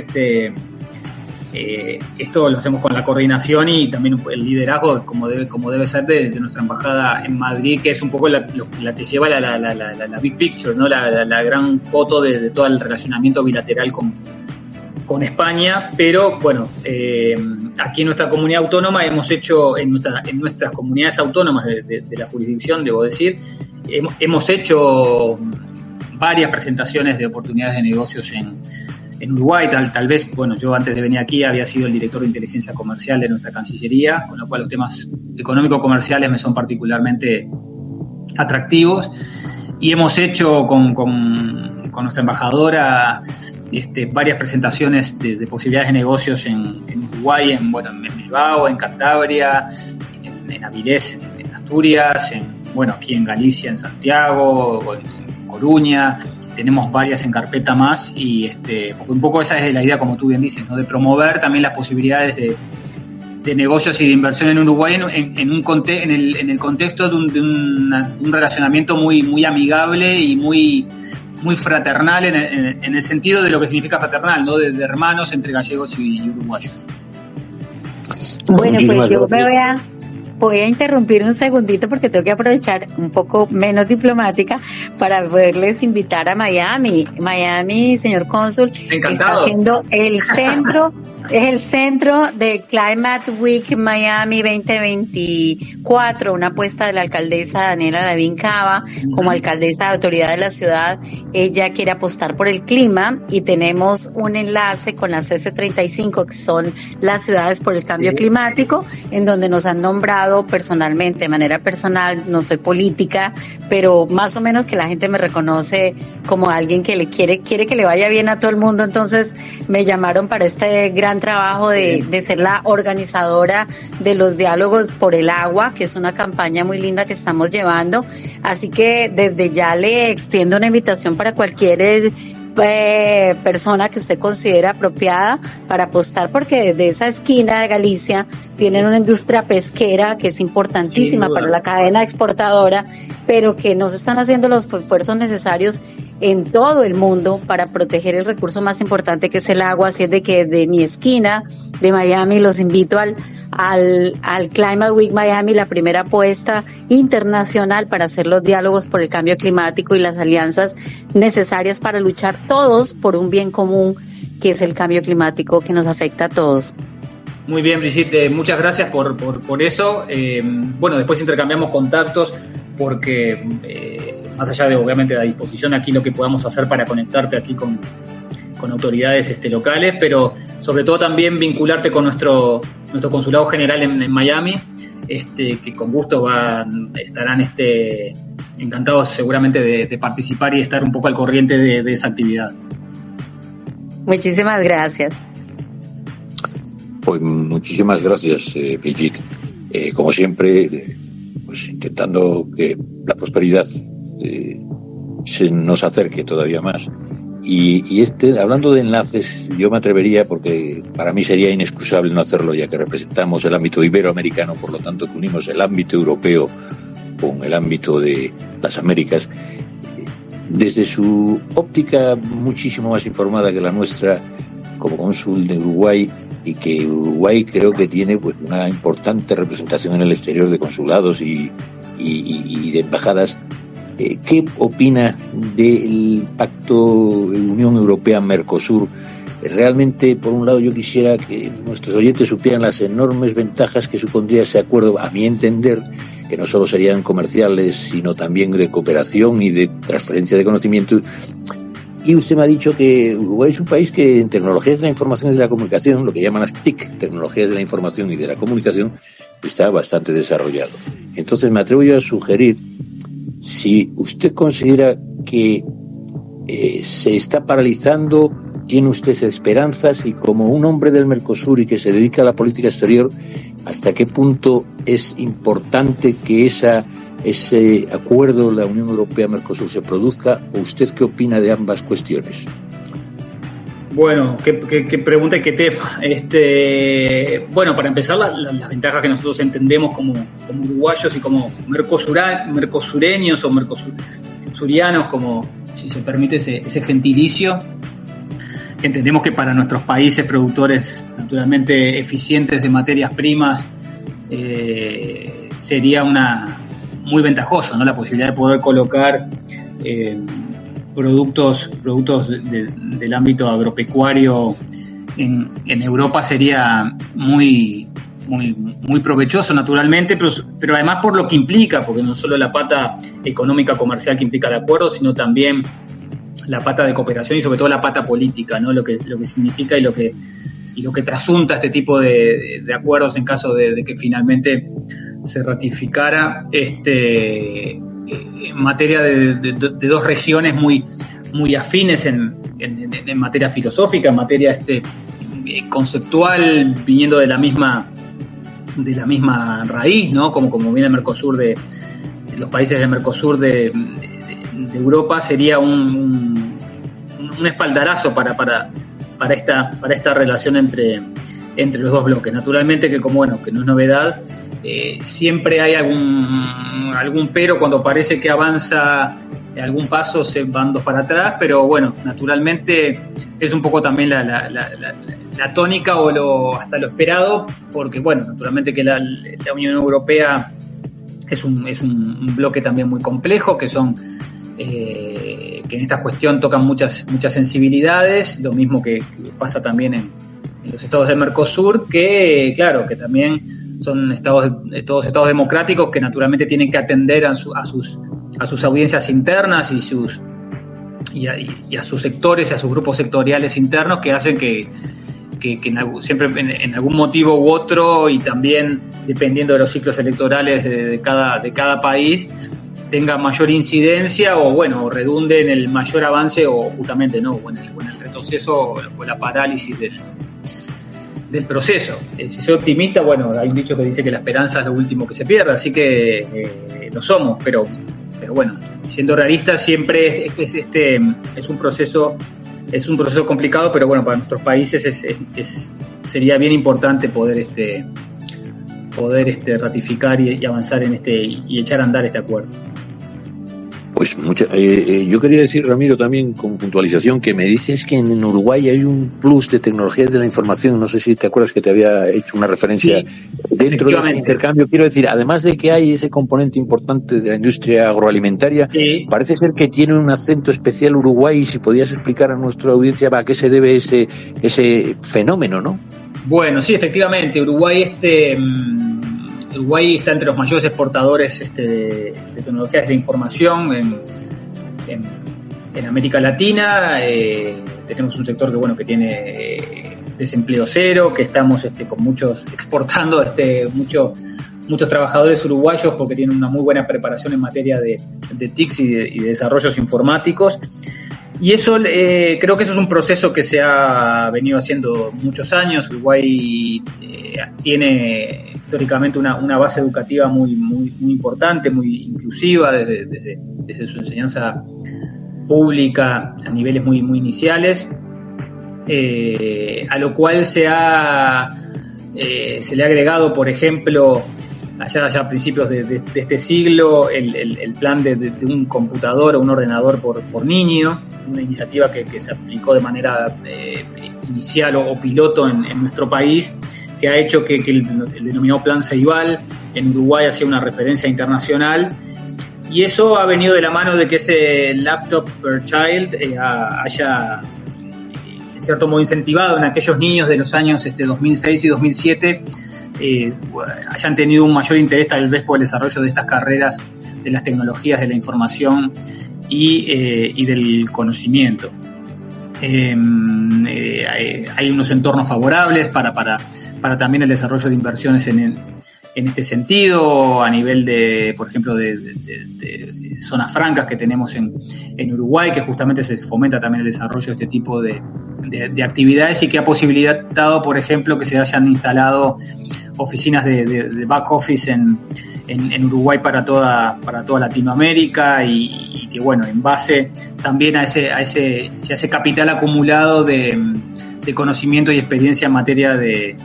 Speaker 10: esto lo hacemos con la coordinación y también el liderazgo, como debe ser de nuestra embajada en Madrid, que es un poco la que lleva la big picture, ¿no? La gran foto de todo el relacionamiento bilateral con España. Pero bueno, aquí en nuestra comunidad autónoma hemos hecho, en nuestras comunidades autónomas de la jurisdicción, debo decir, hemos hecho varias presentaciones de oportunidades de negocios en Uruguay. Tal vez, bueno, yo antes de venir aquí había sido el director de inteligencia comercial de nuestra Cancillería, con lo cual los temas económico-comerciales me son particularmente atractivos, y hemos hecho con nuestra embajadora varias presentaciones de posibilidades de negocios en Uruguay, en Bilbao, en Cantabria, en Avilés, en Asturias, aquí en Galicia, en Santiago, en Coruña. Tenemos varias en carpeta más, y porque un poco esa es la idea, como tú bien dices, ¿no? De promover también las posibilidades de negocios y de inversión en Uruguay en el contexto de un relacionamiento muy amigable y muy fraternal, en el sentido de lo que significa fraternal, ¿no? De hermanos entre gallegos y uruguayos.
Speaker 11: Bueno, pues yo voy a interrumpir un segundito porque tengo que aprovechar un poco menos diplomática para poderles invitar a Miami. Miami, señor cónsul, está siendo el centro de Climate Week Miami 2024, una apuesta de la alcaldesa Daniela Lavín Cava como alcaldesa de autoridad de la ciudad. Ella quiere apostar por el clima, y tenemos un enlace con las S35, que son las ciudades por el cambio climático, en donde nos han nombrado personalmente, de manera personal. No soy política, pero más o menos que la gente me reconoce como alguien que le quiere que le vaya bien a todo el mundo. Entonces me llamaron para este gran trabajo de ser la organizadora de los diálogos por el agua, que es una campaña muy linda que estamos llevando. Así que desde ya le extiendo una invitación para cualquier persona que usted considera apropiada para apostar, porque desde esa esquina de Galicia tienen una industria pesquera que es importantísima para la cadena exportadora, pero que no se están haciendo los esfuerzos necesarios en todo el mundo para proteger el recurso más importante, que es el agua. Así es de que de mi esquina de Miami los invito al Climate Week Miami, la primera apuesta internacional para hacer los diálogos por el cambio climático y las alianzas necesarias para luchar todos por un bien común, que es el cambio climático que nos afecta a todos.
Speaker 10: Muy bien, Brigitte, muchas gracias por eso. Después intercambiamos contactos, porque más allá de, obviamente, la disposición aquí, lo que podamos hacer para conectarte aquí con autoridades locales, pero sobre todo también vincularte con nuestro consulado general en Miami, que con gusto estarán encantados seguramente de participar y estar un poco al corriente de esa actividad.
Speaker 11: Muchísimas gracias.
Speaker 4: Pues muchísimas gracias, Brigitte. Como siempre, pues intentando que la prosperidad se nos acerque todavía más. Y hablando de enlaces, yo me atrevería, porque para mí sería inexcusable no hacerlo, ya que representamos el ámbito iberoamericano, por lo tanto que unimos el ámbito europeo con el ámbito de las Américas, desde su óptica muchísimo más informada que la nuestra como cónsul de Uruguay, y que Uruguay creo que tiene pues una importante representación en el exterior de consulados y de embajadas. ¿Qué opina del pacto Unión Europea-Mercosur? Realmente, por un lado, yo quisiera que nuestros oyentes supieran las enormes ventajas que supondría ese acuerdo, a mi entender, que no solo serían comerciales, sino también de cooperación y de transferencia de conocimiento. Y usted me ha dicho que Uruguay es un país que en tecnologías de la información y de la comunicación, lo que llaman las TIC, tecnologías de la información y de la comunicación, está bastante desarrollado. Entonces me atrevo yo a sugerir, si usted considera que se está paralizando, tiene usted esperanzas, y como un hombre del Mercosur y que se dedica a la política exterior, ¿hasta qué punto es importante que ese acuerdo de la Unión Europea-Mercosur se produzca? ¿O usted qué opina de ambas cuestiones?
Speaker 10: Bueno, qué pregunta y qué tema. Bueno, para empezar, las ventajas que nosotros entendemos como uruguayos y como mercosureños o mercosurianos, como si se permite ese gentilicio, entendemos que para nuestros países productores naturalmente eficientes de materias primas sería muy ventajoso, ¿no? La posibilidad de poder colocar productos del ámbito agropecuario en Europa sería muy provechoso naturalmente, pero además por lo que implica, porque no solo la pata económica comercial que implica el acuerdo, sino también la pata de cooperación y sobre todo la pata política, ¿no? Lo que significa y lo que trasunta este tipo de acuerdos en caso de que finalmente se ratificara en materia de dos regiones muy afines en materia filosófica, en materia conceptual, viniendo de la misma raíz, ¿no? Como viene el Mercosur de los países del Mercosur de Europa, sería un espaldarazo para esta relación entre los dos bloques. Naturalmente que no es novedad, siempre hay algún pero cuando parece que avanza algún paso, se van dos para atrás, pero bueno, naturalmente es un poco también la tónica hasta lo esperado, porque bueno, naturalmente que la Unión Europea es un bloque también muy complejo, que en esta cuestión tocan muchas sensibilidades, lo mismo que pasa también en los estados del Mercosur, que claro, que también son todos estados democráticos que naturalmente tienen que atender a sus audiencias internas y a sus sectores y a sus grupos sectoriales internos, que hacen que siempre en algún motivo u otro, y también dependiendo de los ciclos electorales de cada país, tenga mayor incidencia o redunde en el mayor avance o justamente o en el retroceso o la parálisis del proceso. Si soy optimista, hay un dicho que dice que la esperanza es lo último que se pierde, así que lo somos, pero bueno, siendo realista, siempre es un proceso complicado, pero bueno, para nuestros países sería bien importante poder ratificar y avanzar y echar a andar este acuerdo.
Speaker 4: Pues yo quería decir, Ramiro, también con puntualización, que me dices que en Uruguay hay un plus de tecnologías de la información. No sé si te acuerdas que te había hecho una referencia. Sí, dentro de ese intercambio. Quiero decir, además de que hay ese componente importante de la industria agroalimentaria, sí, parece ser que tiene un acento especial Uruguay, y si podías explicar a nuestra audiencia a qué se debe ese fenómeno, ¿no? Bueno, sí, efectivamente, Uruguay está entre los mayores exportadores de tecnologías de información en América Latina. Tenemos un sector que tiene desempleo cero, que estamos exportando muchos trabajadores uruguayos, porque tienen una muy buena preparación en materia de TICs y de desarrollos informáticos. Y eso creo que eso es un proceso que se ha venido haciendo muchos años. Uruguay tiene históricamente una base educativa muy importante, muy inclusiva desde su enseñanza pública a niveles muy iniciales, a lo cual se le ha agregado, por ejemplo, allá a principios de este siglo, el plan de un computador o un ordenador por niño, una iniciativa que se aplicó de manera inicial o piloto en nuestro país, que ha hecho que el denominado Plan Ceibal en Uruguay hacía una referencia internacional, y eso ha venido de la mano de que ese laptop per child haya en cierto modo incentivado en aquellos niños de los años 2006 y 2007 hayan tenido un mayor interés tal vez por el desarrollo de estas carreras de las tecnologías de la información y del conocimiento. Hay unos entornos favorables para también el desarrollo de inversiones en este sentido, a nivel por ejemplo, de zonas francas que tenemos en Uruguay, que justamente se fomenta también el desarrollo de este tipo de actividades, y que ha posibilitado, por ejemplo, que se hayan instalado oficinas de back office en Uruguay para toda Latinoamérica, y
Speaker 10: que bueno, en base también a ese capital acumulado de conocimiento y experiencia en materia de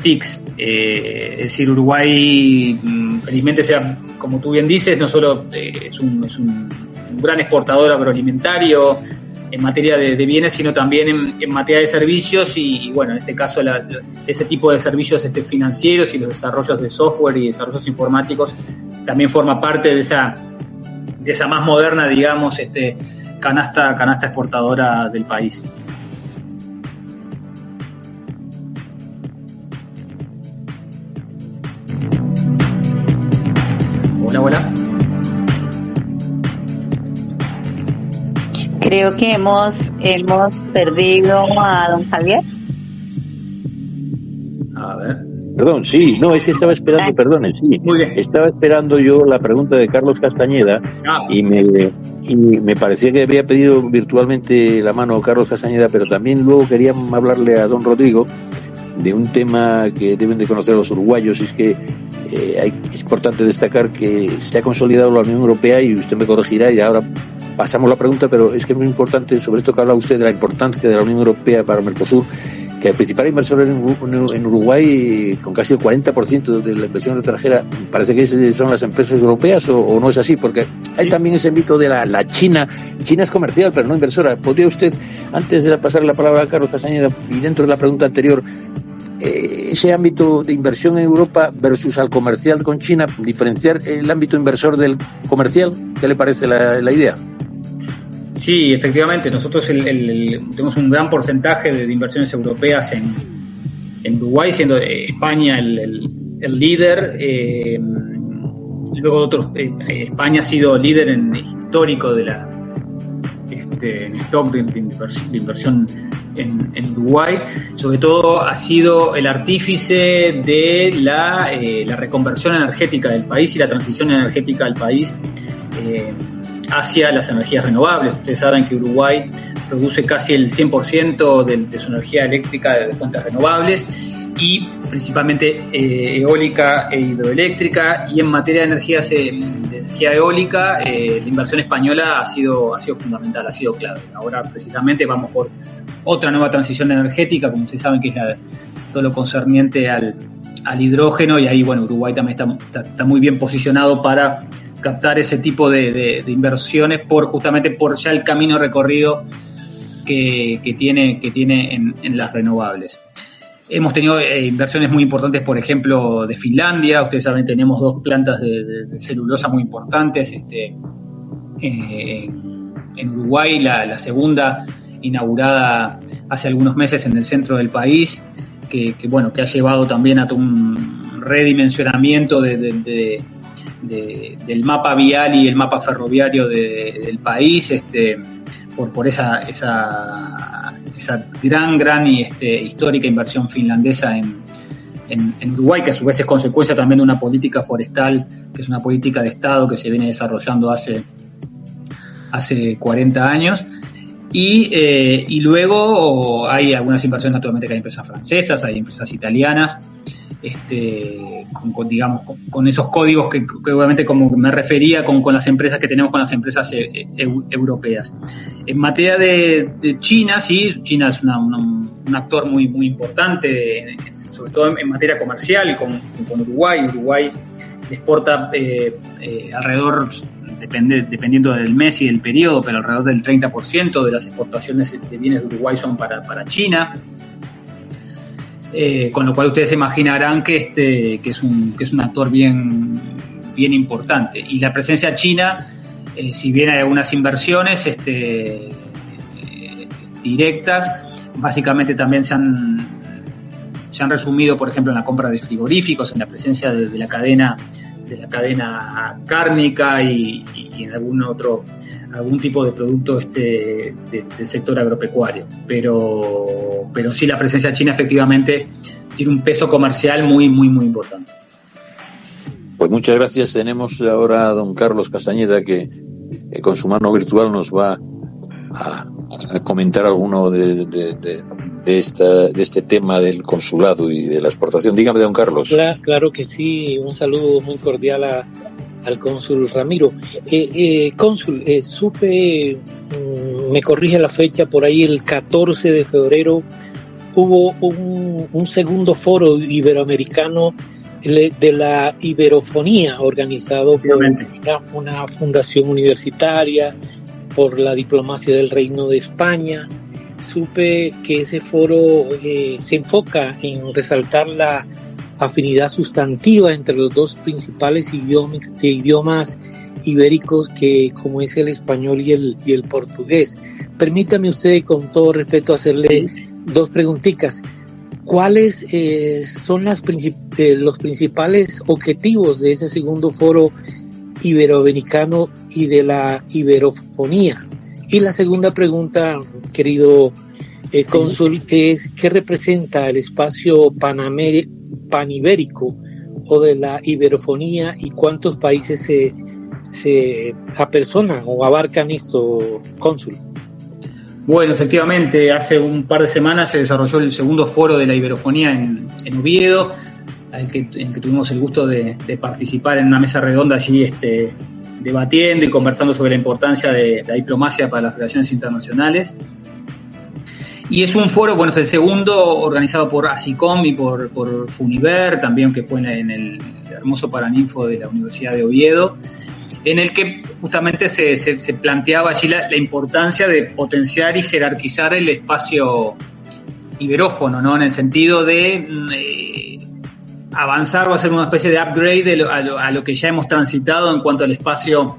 Speaker 10: TICs. Es decir, Uruguay, felizmente, como tú bien dices, no solo es un gran exportador agroalimentario en materia de bienes, sino también en materia de servicios y bueno, en este caso ese tipo de servicios financieros y los desarrollos de software y desarrollos informáticos también forma parte de esa más moderna, digamos, canasta exportadora del país. Hola.
Speaker 11: Creo que hemos perdido a don Javier.
Speaker 10: A ver.
Speaker 4: Perdón, sí, no, es que estaba esperando, perdone, sí.
Speaker 10: Muy bien.
Speaker 4: Estaba esperando yo la pregunta de Carlos Castañeda y me parecía que había pedido virtualmente la mano Carlos Castañeda, pero también luego quería hablarle a don Rodrigo de un tema que deben de conocer los uruguayos, y es que es importante destacar que se ha consolidado la Unión Europea, y usted me corregirá y ahora pasamos la pregunta, pero es que es muy importante sobre esto que habla usted de la importancia de la Unión Europea para Mercosur, que el principal inversor en Uruguay, con casi el 40% de la inversión extranjera, parece que son las empresas europeas, o no es así, porque hay también ese mito de la China. China es comercial, pero no inversora. ¿Podría usted, antes de pasar la palabra a Carlos Castañeda y dentro de la pregunta anterior, ese ámbito de inversión en Europa versus al comercial con China, diferenciar el ámbito inversor del comercial? ¿Qué le parece la idea?
Speaker 10: Sí, efectivamente, nosotros tenemos un gran porcentaje de inversiones europeas en Uruguay, siendo España el líder. Luego España ha sido líder histórico de en stock de inversión en Uruguay. Sobre todo ha sido el artífice de la reconversión energética del país y la transición energética del país hacia las energías renovables. Ustedes saben que Uruguay produce casi el 100% de su energía eléctrica de fuentes renovables, y principalmente eólica e hidroeléctrica, y en materia de energía eólica la inversión española ha sido fundamental, ha sido clave. Ahora precisamente vamos por otra nueva transición energética, como ustedes saben, que es todo lo concerniente al hidrógeno, y ahí bueno, Uruguay también está muy bien posicionado para captar ese tipo de inversiones justamente por ya el camino recorrido que tiene en las renovables. Hemos tenido inversiones muy importantes, por ejemplo, de Finlandia. Ustedes saben, tenemos 2 plantas de celulosa muy importantes en Uruguay, la segunda inaugurada hace algunos meses en el centro del país, que ha llevado también a un redimensionamiento del mapa vial y el mapa ferroviario del país, por esa gran y histórica inversión finlandesa en Uruguay, que a su vez es consecuencia también de una política forestal, que es una política de Estado que se viene desarrollando hace 40 años. Y luego hay algunas inversiones, naturalmente, que hay empresas francesas, hay empresas italianas, con esos códigos que obviamente, como me refería, con las empresas que tenemos, con las empresas europeas. En materia de China, sí, China es un actor muy importante, sobre todo en materia comercial, con Uruguay. Uruguay exporta alrededor, dependiendo del mes y del periodo, pero alrededor del 30% de las exportaciones de bienes de Uruguay son para China. Con lo cual ustedes se imaginarán que es un actor bien importante. Y la presencia china, si bien hay algunas inversiones directas, básicamente también se han resumido, por ejemplo, en la compra de frigoríficos, en la presencia de la cadena cárnica y en algún tipo de producto del sector agropecuario, pero sí, la presencia china efectivamente tiene un peso comercial muy importante.
Speaker 4: Pues muchas gracias. Tenemos ahora a don Carlos Castañeda, que con su mano virtual nos va a comentar alguno de este tema del consulado y de la exportación. Dígame, don Carlos.
Speaker 5: Claro que sí, un saludo muy cordial a al cónsul Ramiro. Cónsul, supe, me corrige la fecha, por ahí el 14 de febrero hubo un segundo foro iberoamericano de la iberofonía, organizado por una fundación universitaria, por la diplomacia del Reino de España. Supe que ese foro se enfoca en resaltar la afinidad sustantiva entre los dos principales idiomas ibéricos, que como es el español y el portugués. Permítame usted, con todo respeto, hacerle dos preguntitas. ¿Cuáles son los principales objetivos de ese segundo foro iberoamericano y de la iberofonía? Y la segunda pregunta, querido cónsul, es ¿qué representa el espacio panibérico o de la iberofonía y cuántos países se apersonan o abarcan esto, cónsul?
Speaker 10: Bueno, efectivamente, hace un par de semanas se desarrolló el segundo foro de la iberofonía en Oviedo, en que tuvimos el gusto de participar en una mesa redonda allí, debatiendo y conversando sobre la importancia de la diplomacia para las relaciones internacionales. Y es un foro, bueno, es el segundo, organizado por ASICOM y por Funiver, también, que fue en el hermoso Paraninfo de la Universidad de Oviedo, en el que justamente se planteaba allí la importancia de potenciar y jerarquizar el espacio iberófono, ¿no? En el sentido de avanzar o hacer una especie de upgrade a lo que ya hemos transitado en cuanto al espacio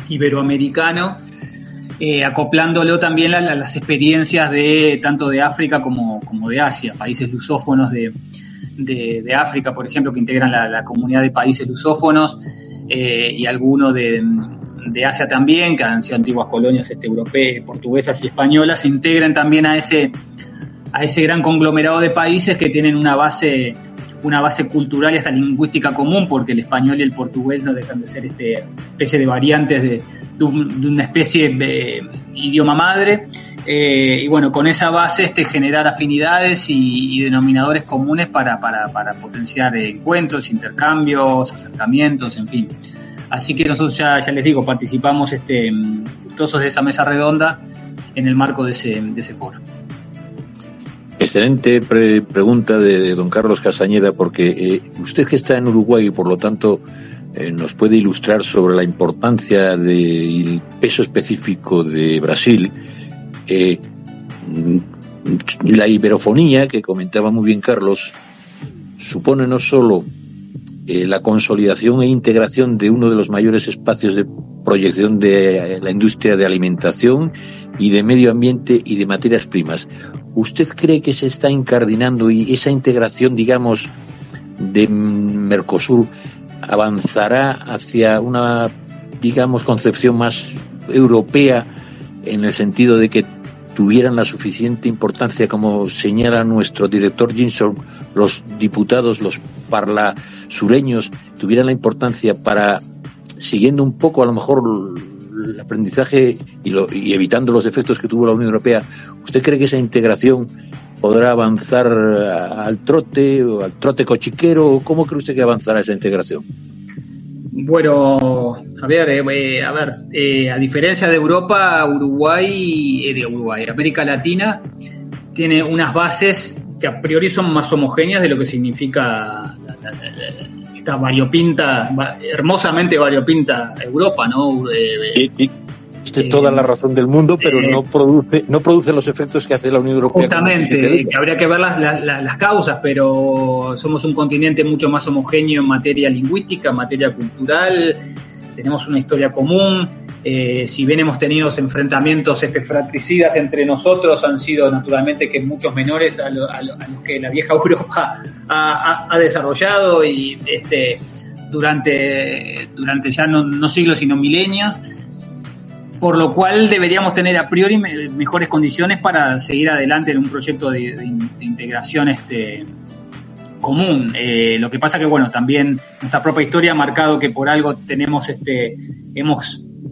Speaker 10: iberoamericano, acoplándolo también a las experiencias tanto de África como de Asia, países lusófonos de África, por ejemplo, que integran la comunidad de países lusófonos, y algunos de Asia también, que han sido antiguas colonias europeas, portuguesas y españolas, se integran también a ese gran conglomerado de países que tienen una base cultural y hasta lingüística común, porque el español y el portugués no dejan de ser especie de variantes de una especie de idioma madre, y bueno, con esa base generar afinidades y denominadores comunes para potenciar encuentros, intercambios, acercamientos, en fin. Así que nosotros ya les digo, participamos gustosos de esa mesa redonda en el marco de ese foro.
Speaker 4: Excelente pregunta de don Carlos Castañeda, porque usted, que está en Uruguay y por lo tanto nos puede ilustrar sobre la importancia y el peso específico de Brasil. La iberofonía, que comentaba muy bien Carlos, supone no solo la consolidación e integración de uno de los mayores espacios de proyección de la industria de alimentación y de medio ambiente y de materias primas. ¿Usted cree que se está incardinando y esa integración, digamos, de Mercosur avanzará hacia una, digamos, concepción más europea, en el sentido de que tuvieran la suficiente importancia, como señala nuestro director Ginson, los diputados, los parlasureños, tuvieran la importancia para, siguiendo un poco a lo mejor el aprendizaje y evitando los efectos que tuvo la Unión Europea? ¿Usted cree que esa integración podrá avanzar al trote o al trote cochiquero? ¿Cómo cree usted que avanzará esa integración?
Speaker 10: Bueno, a diferencia de Europa, América Latina tiene unas bases que a priori son más homogéneas de lo que significa esta hermosamente variopinta Europa, ¿no?
Speaker 4: Toda la razón del mundo, pero no produce los efectos que hace la Unión Europea.
Speaker 10: Justamente, que habría que ver las causas, pero somos un continente mucho más homogéneo en materia lingüística, en materia cultural, tenemos una historia común. Si bien hemos tenido enfrentamientos fratricidas entre nosotros, han sido naturalmente que muchos menores a los que la vieja Europa ha desarrollado y durante ya no siglos sino milenios, por lo cual deberíamos tener a priori mejores condiciones para seguir adelante en un proyecto de integración común. Lo que pasa que, bueno, también nuestra propia historia ha marcado que por algo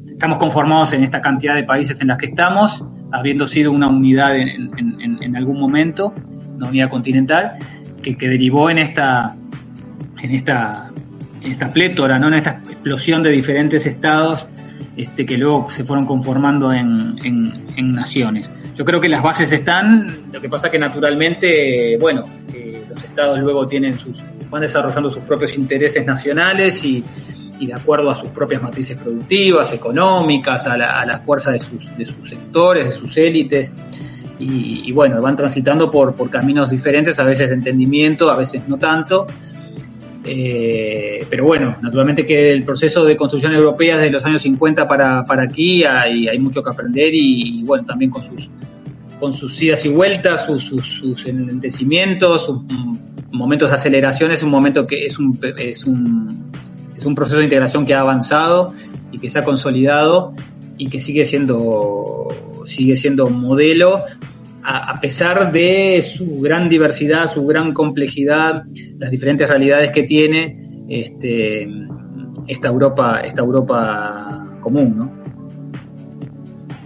Speaker 10: estamos conformados en esta cantidad de países en las que estamos, habiendo sido una unidad en algún momento, una unidad continental, que derivó en esta plétora, ¿no? En esta explosión de diferentes estados que luego se fueron conformando en naciones. Yo creo que las bases están, lo que pasa que naturalmente, los estados luego van desarrollando sus propios intereses nacionales y de acuerdo a sus propias matrices productivas, económicas, a la fuerza de sus sectores, de sus élites, y van transitando por caminos diferentes, a veces de entendimiento, a veces no tanto. Pero naturalmente que el proceso de construcción europea desde los años 50 para aquí hay mucho que aprender y también con sus idas y vueltas, sus enlentecimientos, sus momentos de aceleración. Es un momento que es un proceso de integración que ha avanzado y que se ha consolidado y que sigue siendo modelo a pesar de su gran diversidad, su gran complejidad, las diferentes realidades que tiene esta Europa común, ¿no?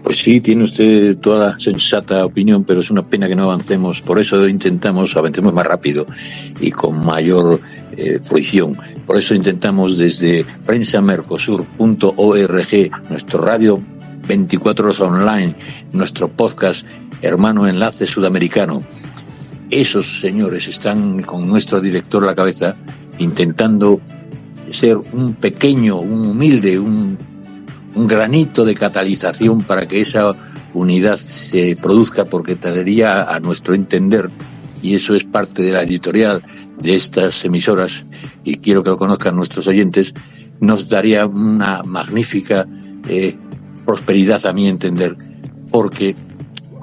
Speaker 4: Pues sí, tiene usted toda la sensata opinión, pero es una pena que no avancemos. Por eso avancemos más rápido y con mayor fruición. Por eso intentamos desde prensamercosur.org, nuestro radio 24 horas online, nuestro podcast Hermano Enlace Sudamericano. Esos señores están con nuestro director a la cabeza intentando ser un pequeño, un humilde, un granito de catalización para que esa unidad se produzca, porque traería, a nuestro entender, y eso es parte de la editorial de estas emisoras, y quiero que lo conozcan nuestros oyentes, nos daría una magnífica prosperidad, a mi entender, porque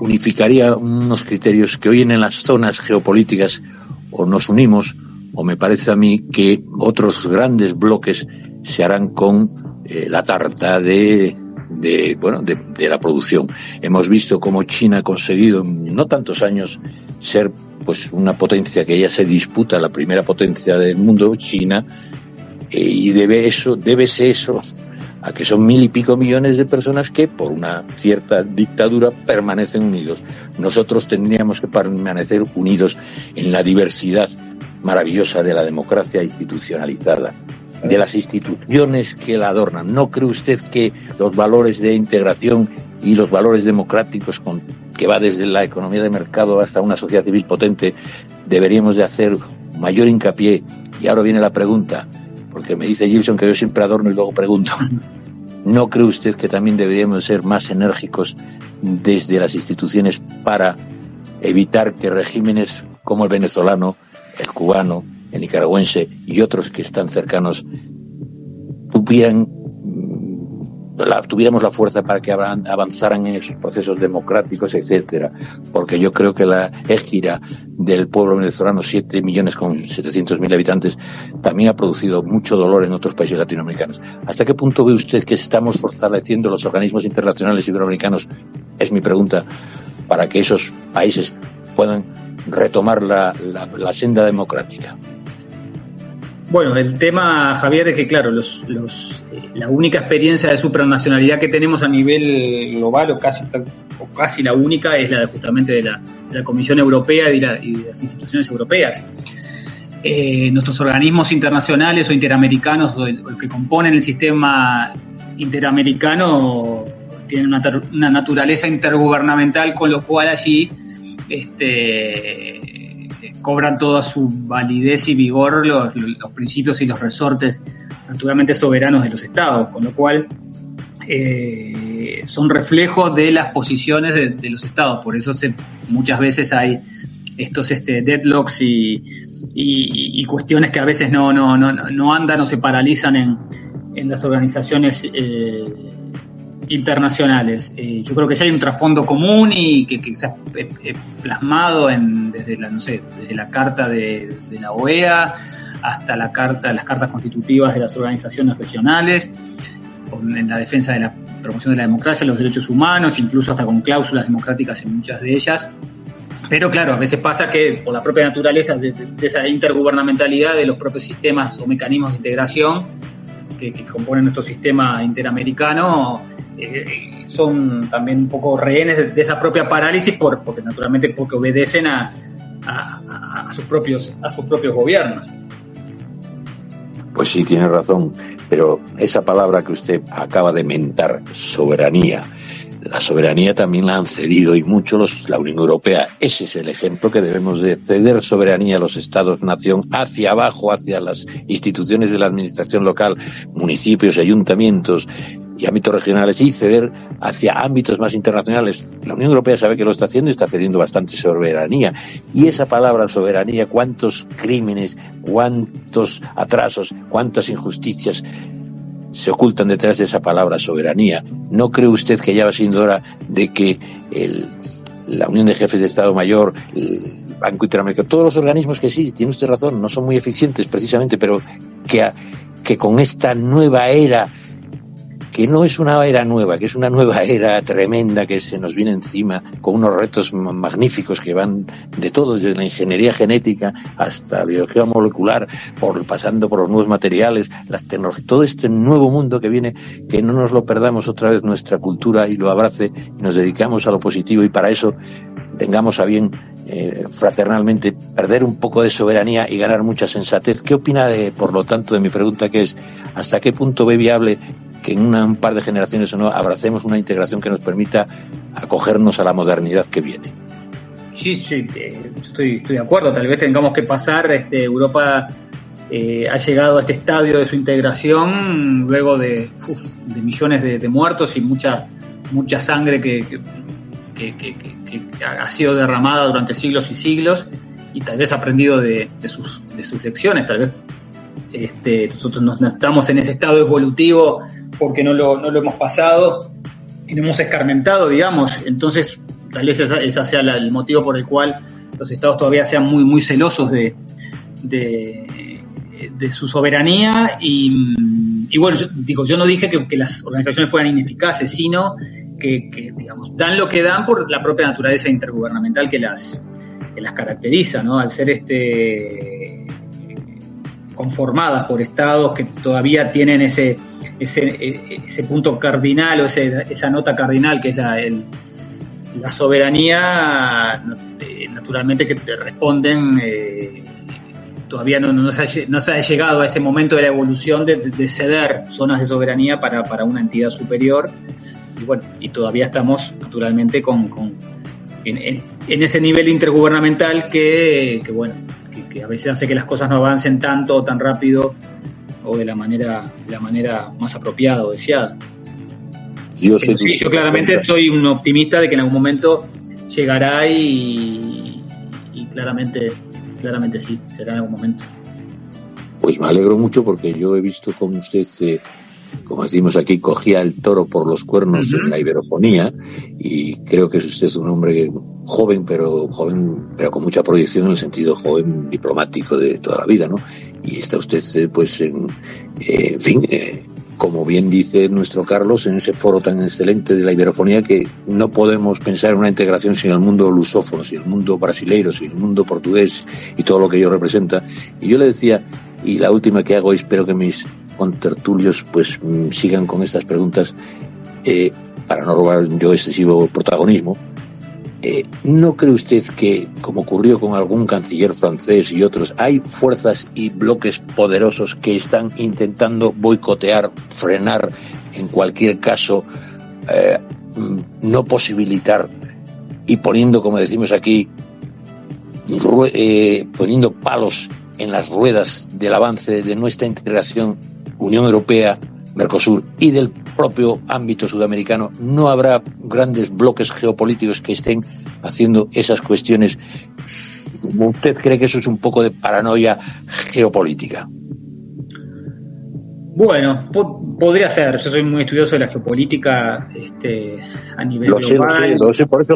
Speaker 4: unificaría unos criterios que hoy en las zonas geopolíticas o nos unimos, o me parece a mí que otros grandes bloques se harán con la tarta de la producción. Hemos visto cómo China ha conseguido en no tantos años ser pues una potencia que ya se disputa, la primera potencia del mundo, China, y débese eso a que son 1.000 y pico millones de personas que por una cierta dictadura permanecen unidos. Nosotros tendríamos que permanecer unidos en la diversidad maravillosa de la democracia institucionalizada, de las instituciones que la adornan. ¿No cree usted que los valores de integración y los valores democráticos que va desde la economía de mercado hasta una sociedad civil potente deberíamos de hacer mayor hincapié? Y ahora viene la pregunta, porque me dice Gilson que yo siempre adorno y luego pregunto. ¿No cree usted que también deberíamos ser más enérgicos desde las instituciones para evitar que regímenes como el venezolano, el cubano, el nicaragüense y otros que están cercanos tuviéramos la fuerza para que avanzaran en esos procesos democráticos, etcétera? Porque yo creo que la égida del pueblo venezolano, 7.700.000 habitantes, también ha producido mucho dolor en otros países latinoamericanos. ¿Hasta qué punto ve usted que estamos fortaleciendo los organismos internacionales iberoamericanos? Es mi pregunta, para que esos países puedan retomar la senda democrática.
Speaker 10: Bueno, el tema, Javier, es que claro, la única experiencia de supranacionalidad que tenemos a nivel global, o casi la única, es la justamente de la Comisión Europea y de las instituciones europeas. Nuestros organismos internacionales o interamericanos, o los que componen el sistema interamericano, tienen una naturaleza intergubernamental, con lo cual allí cobran toda su validez y vigor los principios y los resortes naturalmente soberanos de los estados, con lo cual son reflejos de las posiciones de los estados. Por eso muchas veces hay estos deadlocks y cuestiones que a veces no andan o se paralizan en las organizaciones internacionales. Yo creo que ya hay un trasfondo común y que está plasmado desde la carta de la OEA hasta las cartas constitutivas de las organizaciones regionales, en la defensa de la promoción de la democracia, los derechos humanos, incluso hasta con cláusulas democráticas en muchas de ellas. Pero claro, a veces pasa que por la propia naturaleza de esa intergubernamentalidad de los propios sistemas o mecanismos de integración que componen nuestro sistema interamericano, son también un poco rehenes de esa propia parálisis porque obedecen a sus propios gobiernos.
Speaker 4: Pues sí, tiene razón, pero esa palabra que usted acaba de mentar, soberanía, la soberanía también la han cedido y mucho la Unión Europea. Ese es el ejemplo que debemos de ceder soberanía a los Estados-nación hacia abajo, hacia las instituciones de la administración local, municipios, ayuntamientos y ámbitos regionales, y ceder hacia ámbitos más internacionales. La Unión Europea sabe que lo está haciendo y está cediendo bastante soberanía. Y esa palabra soberanía, cuántos crímenes, cuántos atrasos, cuántas injusticias se ocultan detrás de esa palabra soberanía. ¿No cree usted que ya va siendo hora de que la Unión de Jefes de Estado Mayor, el Banco Interamericano, todos los organismos que sí, tiene usted razón, no son muy eficientes precisamente, pero que con esta nueva era, que no es una era nueva, que es una nueva era tremenda que se nos viene encima, con unos retos magníficos que van de todo, desde la ingeniería genética hasta la biología molecular, pasando por los nuevos materiales, las tecnologías, todo este nuevo mundo que viene, que no nos lo perdamos otra vez nuestra cultura y lo abrace y nos dedicamos a lo positivo, y para eso tengamos a bien fraternalmente perder un poco de soberanía y ganar mucha sensatez. ¿Qué opina, por lo tanto, de mi pregunta, que es hasta qué punto ve viable que en un par de generaciones o no abracemos una integración que nos permita acogernos a la modernidad que viene?
Speaker 10: Sí, estoy de acuerdo. Tal vez tengamos que pasar, Europa ha llegado a este estadio de su integración luego de millones de muertos y mucha sangre que ha sido derramada durante siglos y siglos, y tal vez ha aprendido de sus lecciones. Tal vez nosotros no estamos en ese estado evolutivo porque no lo hemos pasado y no hemos escarmentado, digamos. Entonces tal vez ese sea el motivo por el cual los estados todavía sean muy, muy celosos de su soberanía. Y bueno, yo no dije que las organizaciones fueran ineficaces, sino que digamos, dan lo que dan por la propia naturaleza intergubernamental que las caracteriza, ¿no? Al ser conformadas por estados que todavía tienen ese punto cardinal o esa nota cardinal que es la soberanía, naturalmente que te responden, todavía no se ha llegado a ese momento de la evolución de ceder zonas de soberanía para una entidad superior. Y bueno, y todavía estamos naturalmente en ese nivel intergubernamental que a veces hace que las cosas no avancen tanto o tan rápido o de la manera más apropiada o deseada. Yo claramente soy un optimista de que en algún momento llegará y claramente sí, será en algún momento.
Speaker 4: Pues me alegro mucho porque yo he visto cómo usted, como decimos aquí, cogía el toro por los cuernos en la iberofonía, y creo que es usted un hombre joven, pero con mucha proyección en el sentido joven diplomático de toda la vida, ¿no? Y está usted, como bien dice nuestro Carlos, en ese foro tan excelente de la iberofonía, que no podemos pensar en una integración sin el mundo lusófono, sin el mundo brasileiro, sin el mundo portugués y todo lo que ello representa. Y yo le decía, y la última que hago, y espero que mis contertulios pues sigan con estas preguntas, para no robar yo excesivo protagonismo, ¿no cree usted que, como ocurrió con algún canciller francés y otros, hay fuerzas y bloques poderosos que están intentando boicotear, frenar, en cualquier caso, no posibilitar, y poniendo, como decimos aquí, poniendo palos en las ruedas del avance de nuestra integración Unión Europea, Mercosur y del propio ámbito sudamericano? ¿No habrá grandes bloques geopolíticos que estén haciendo esas cuestiones? ¿Usted cree que eso es un poco de paranoia geopolítica?
Speaker 10: Bueno, podría ser. Yo soy muy estudioso de la geopolítica a nivel global.
Speaker 4: Lo sé, por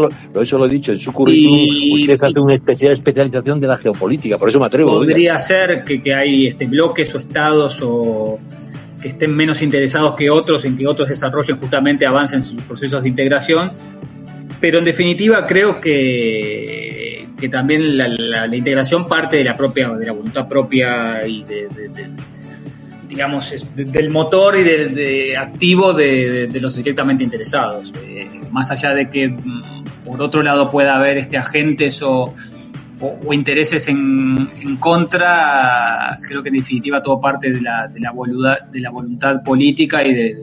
Speaker 4: eso lo he dicho. En su currículum usted hace una especialización de la geopolítica, por eso me atrevo.
Speaker 10: Podría ser que hay bloques o estados o que estén menos interesados que otros en que otros desarrollen, justamente avancen sus procesos de integración, pero en definitiva creo que también la integración parte de la voluntad propia y digamos, del motor y de activo de los directamente interesados, más allá de que por otro lado pueda haber agentes o o intereses en contra, creo que en definitiva todo parte de la voluntad política y del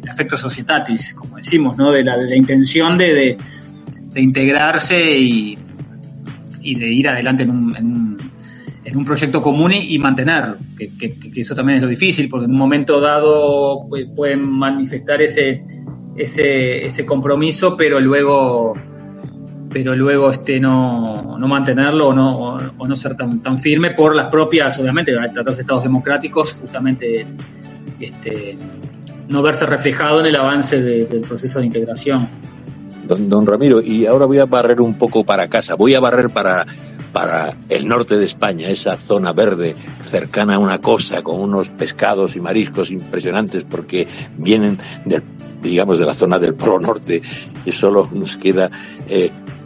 Speaker 10: afecto societatis, como decimos, ¿no? De la intención de integrarse y de ir adelante en un proyecto común y mantenerlo, que eso también es lo difícil, porque en un momento dado pueden manifestar ese compromiso, pero luego no mantenerlo o no ser tan firme por las propias, obviamente, tratarse de estados democráticos, justamente no verse reflejado en el avance del proceso de integración.
Speaker 4: Don Ramiro, y ahora voy a barrer un poco para casa, voy a barrer para el norte de España, esa zona verde cercana a una costa con unos pescados y mariscos impresionantes porque vienen de la zona del Polo Norte, y solo nos queda...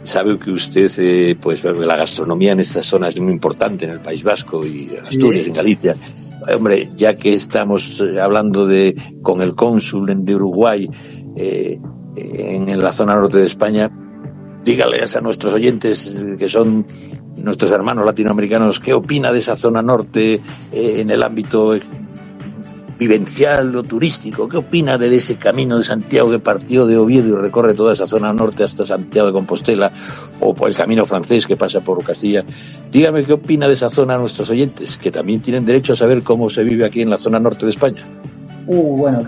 Speaker 4: sabe que usted, pues la gastronomía en esta zona es muy importante en el País Vasco y en Asturias, sí, en Galicia. Hombre, ya que estamos hablando con el cónsul de Uruguay en la zona norte de España, dígales a nuestros oyentes que son nuestros hermanos latinoamericanos, ¿qué opina de esa zona norte en el ámbito vivencial o turístico? ¿Qué opina de ese camino de Santiago que partió de Oviedo y recorre toda esa zona norte hasta Santiago de Compostela, o por el camino francés que pasa por Castilla? Dígame qué opina de esa zona a nuestros oyentes, que también tienen derecho a saber cómo se vive aquí en la zona norte de España.
Speaker 10: Bueno,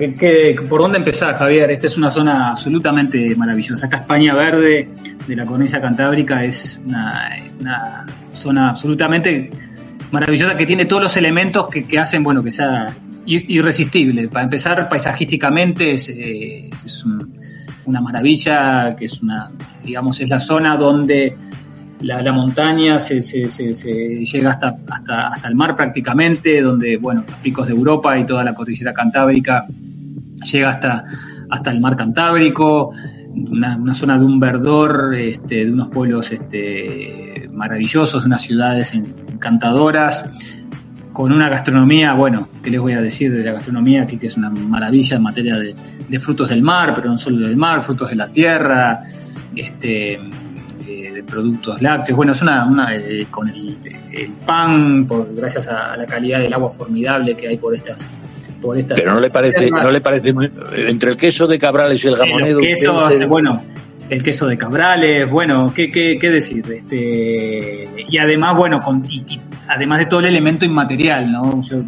Speaker 10: ¿por dónde empezar, Javier? Esta es una zona absolutamente maravillosa. Esta España verde de la cornisa cantábrica es una zona absolutamente maravillosa que tiene todos los elementos que hacen, que sea irresistible. Para empezar, paisajísticamente es una maravilla, que es es la zona donde la montaña se llega hasta el mar prácticamente, donde los picos de Europa y toda la cordillera cantábrica llega hasta el mar Cantábrico, una zona de un verdor, de unos pueblos maravillosos, de unas ciudades encantadoras, con una gastronomía, ¿qué les voy a decir de la gastronomía aquí, que es una maravilla en materia de frutos del mar, pero no solo del mar, frutos de la tierra, de productos lácteos. Es con el pan, gracias a la calidad del agua formidable que hay por estas.
Speaker 4: Pero no le parece muy, entre el queso de Cabrales y el jamonero.
Speaker 10: El queso de Cabrales, ¿qué decir? Y además, además de todo el elemento inmaterial, ¿no? Yo,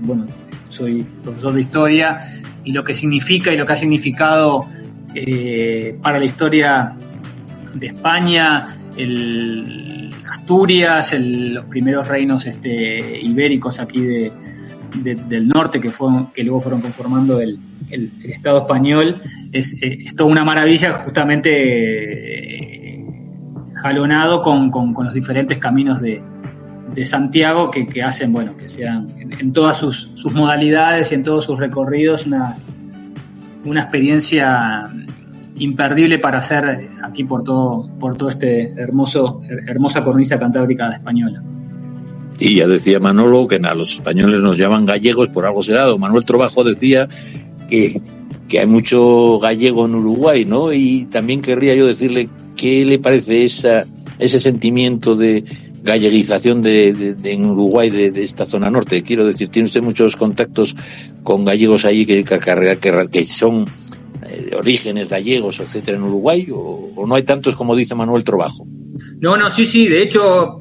Speaker 10: soy profesor de historia, y lo que significa y lo que ha significado para la historia de España, Asturias, los primeros reinos ibéricos aquí del norte que luego fueron conformando el Estado español, es toda una maravilla, justamente jalonado con los diferentes caminos de Santiago que hacen que sean en todas sus modalidades y en todos sus recorridos una experiencia imperdible para hacer aquí por todo hermosa cornisa cantábrica española.
Speaker 4: Y ya decía Manolo que a los españoles nos llaman gallegos, por algo será. Manuel Trovajo decía que hay mucho gallego en Uruguay, ¿no? Y también querría yo decirle qué le parece ese sentimiento de galleguización en Uruguay de esta zona norte. Quiero decir, ¿tiene usted muchos contactos con gallegos ahí que son de orígenes gallegos, etcétera, en Uruguay, o no hay tantos como dice Manuel Trovajo?
Speaker 10: No, sí, de hecho,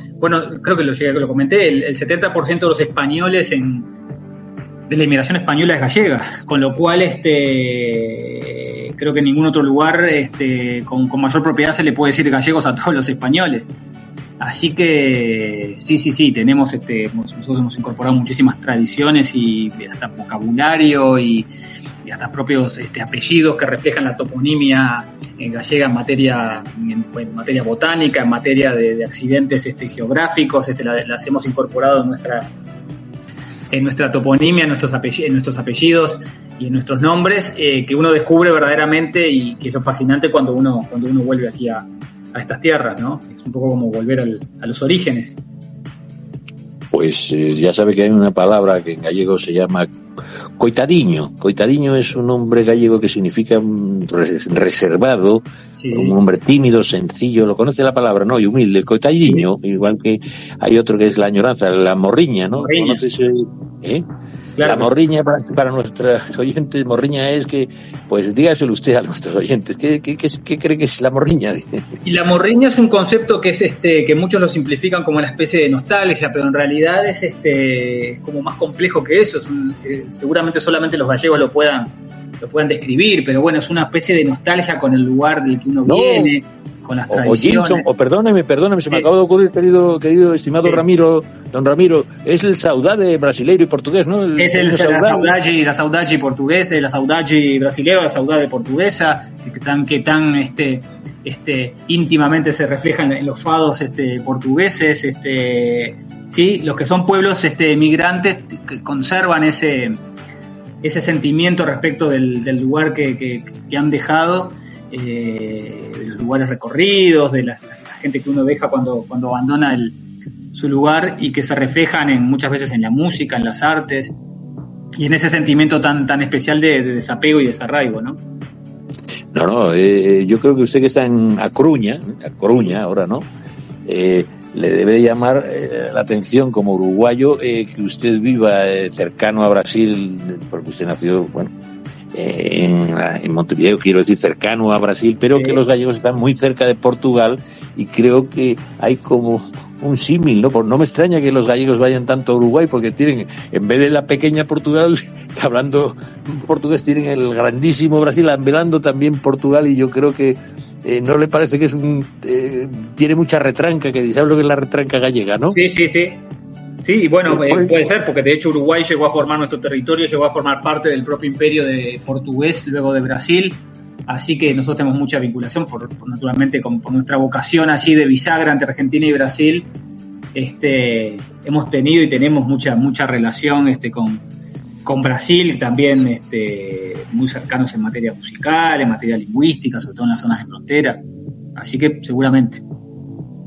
Speaker 10: creo que lo comenté, el 70% de los españoles de la inmigración española es gallega, con lo cual creo que en ningún otro lugar con mayor propiedad se le puede decir gallegos a todos los españoles. Así que sí, tenemos nosotros hemos incorporado muchísimas tradiciones y hasta vocabulario y hasta propios apellidos que reflejan la toponimia gallega en materia botánica, en materia de accidentes geográficos, las hemos incorporado en nuestra toponimia, en nuestros apellidos y en nuestros nombres, que uno descubre verdaderamente, y que es lo fascinante cuando uno vuelve aquí a estas tierras, ¿no? Es un poco como volver a los orígenes.
Speaker 4: Pues ya sabe que hay una palabra que en gallego se llama Coitadiño. Coitadiño es un nombre gallego que significa reservado, sí. Un hombre tímido, sencillo, lo conoce la palabra, ¿no? Y humilde. El coitadiño, igual que hay otro que es la añoranza, la morriña, ¿no?
Speaker 10: Morriña.
Speaker 4: ¿Conoces? Claro. La morriña para nuestros oyentes, morriña es que, pues dígaselo usted a nuestros oyentes, ¿qué cree que es la morriña?
Speaker 10: Y la morriña es un concepto que es que muchos lo simplifican como una especie de nostalgia, pero en realidad es como más complejo que eso. Seguramente solamente los gallegos lo puedan describir, pero bueno, es una especie de nostalgia con el lugar del que uno viene, con las tradiciones.
Speaker 4: O perdóneme, se me acaba de ocurrir, querido estimado Ramiro, don Ramiro, es el saudade brasileiro y portugués, ¿no?
Speaker 10: La saudade portuguesa, la saudade brasileira, la saudade portuguesa, que tan íntimamente se reflejan en los fados portugueses, sí, los que son pueblos migrantes que conservan ese sentimiento respecto del lugar que han dejado, de los lugares recorridos, de la gente que uno deja cuando abandona su lugar, y que se reflejan muchas veces en la música, en las artes, y en ese sentimiento tan especial de desapego y desarraigo, ¿no?
Speaker 4: Yo creo que usted que está a Coruña ahora, ¿no? Le debe llamar la atención como uruguayo que usted viva cercano a Brasil, porque usted nació, en Montevideo, quiero decir, cercano a Brasil, pero que los gallegos están muy cerca de Portugal, y creo que hay como un símil, ¿no? No me extraña que los gallegos vayan tanto a Uruguay, porque tienen, en vez de la pequeña Portugal, hablando portugués, tienen el grandísimo Brasil, velando también Portugal, y yo creo que no le parece que es tiene mucha retranca, que ¿sabes lo que es la retranca gallega, no?
Speaker 10: Sí. Sí, y bueno, puede ser, porque de hecho Uruguay llegó a formar nuestro territorio, llegó a formar parte del propio imperio de portugués, luego de Brasil, así que nosotros tenemos mucha vinculación, naturalmente, por nuestra vocación allí de bisagra entre Argentina y Brasil. Hemos tenido y tenemos mucha relación con Brasil, también muy cercanos en materia musical, en materia lingüística, sobre todo en las zonas de frontera, así que seguramente.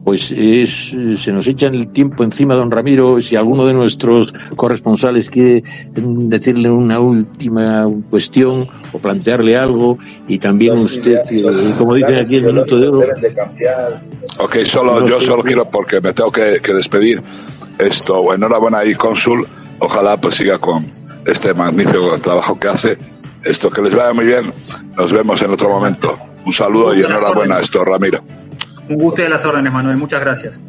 Speaker 4: Pues se nos echa el tiempo encima, don Ramiro. Si alguno de nuestros corresponsales quiere decirle una última cuestión o plantearle algo, y también usted, como dicen aquí, el minuto de oro.
Speaker 9: Ok, yo solo quiero, porque me tengo que despedir. Enhorabuena ahí, cónsul. Ojalá pues siga con este magnífico trabajo que hace. Que les vaya muy bien. Nos vemos en otro momento. Un saludo y enhorabuena a Ramiro.
Speaker 10: Un gusto de las órdenes, Manuel. Muchas gracias.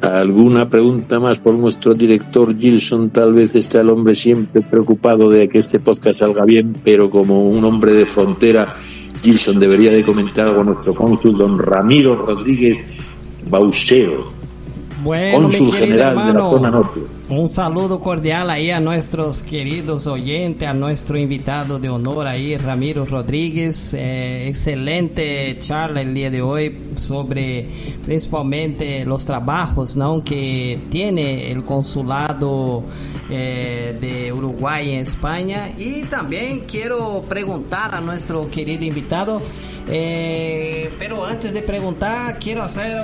Speaker 4: ¿Alguna pregunta más por nuestro director Gilson? Tal vez está el hombre siempre preocupado de que este podcast salga bien, pero como un hombre de frontera, Gilson debería de comentar algo a nuestro cónsul, don Ramiro Rodríguez Bauseo, cónsul general hermano, de la zona norte.
Speaker 12: Un saludo cordial ahí a nuestros queridos oyentes, a nuestro invitado de honor ahí, Ramiro Rodríguez. Excelente charla el día de hoy sobre principalmente los trabajos, ¿no?, que tiene el consulado de Uruguay en España. Y también quiero preguntar a nuestro querido invitado, pero antes de preguntar, quiero hacer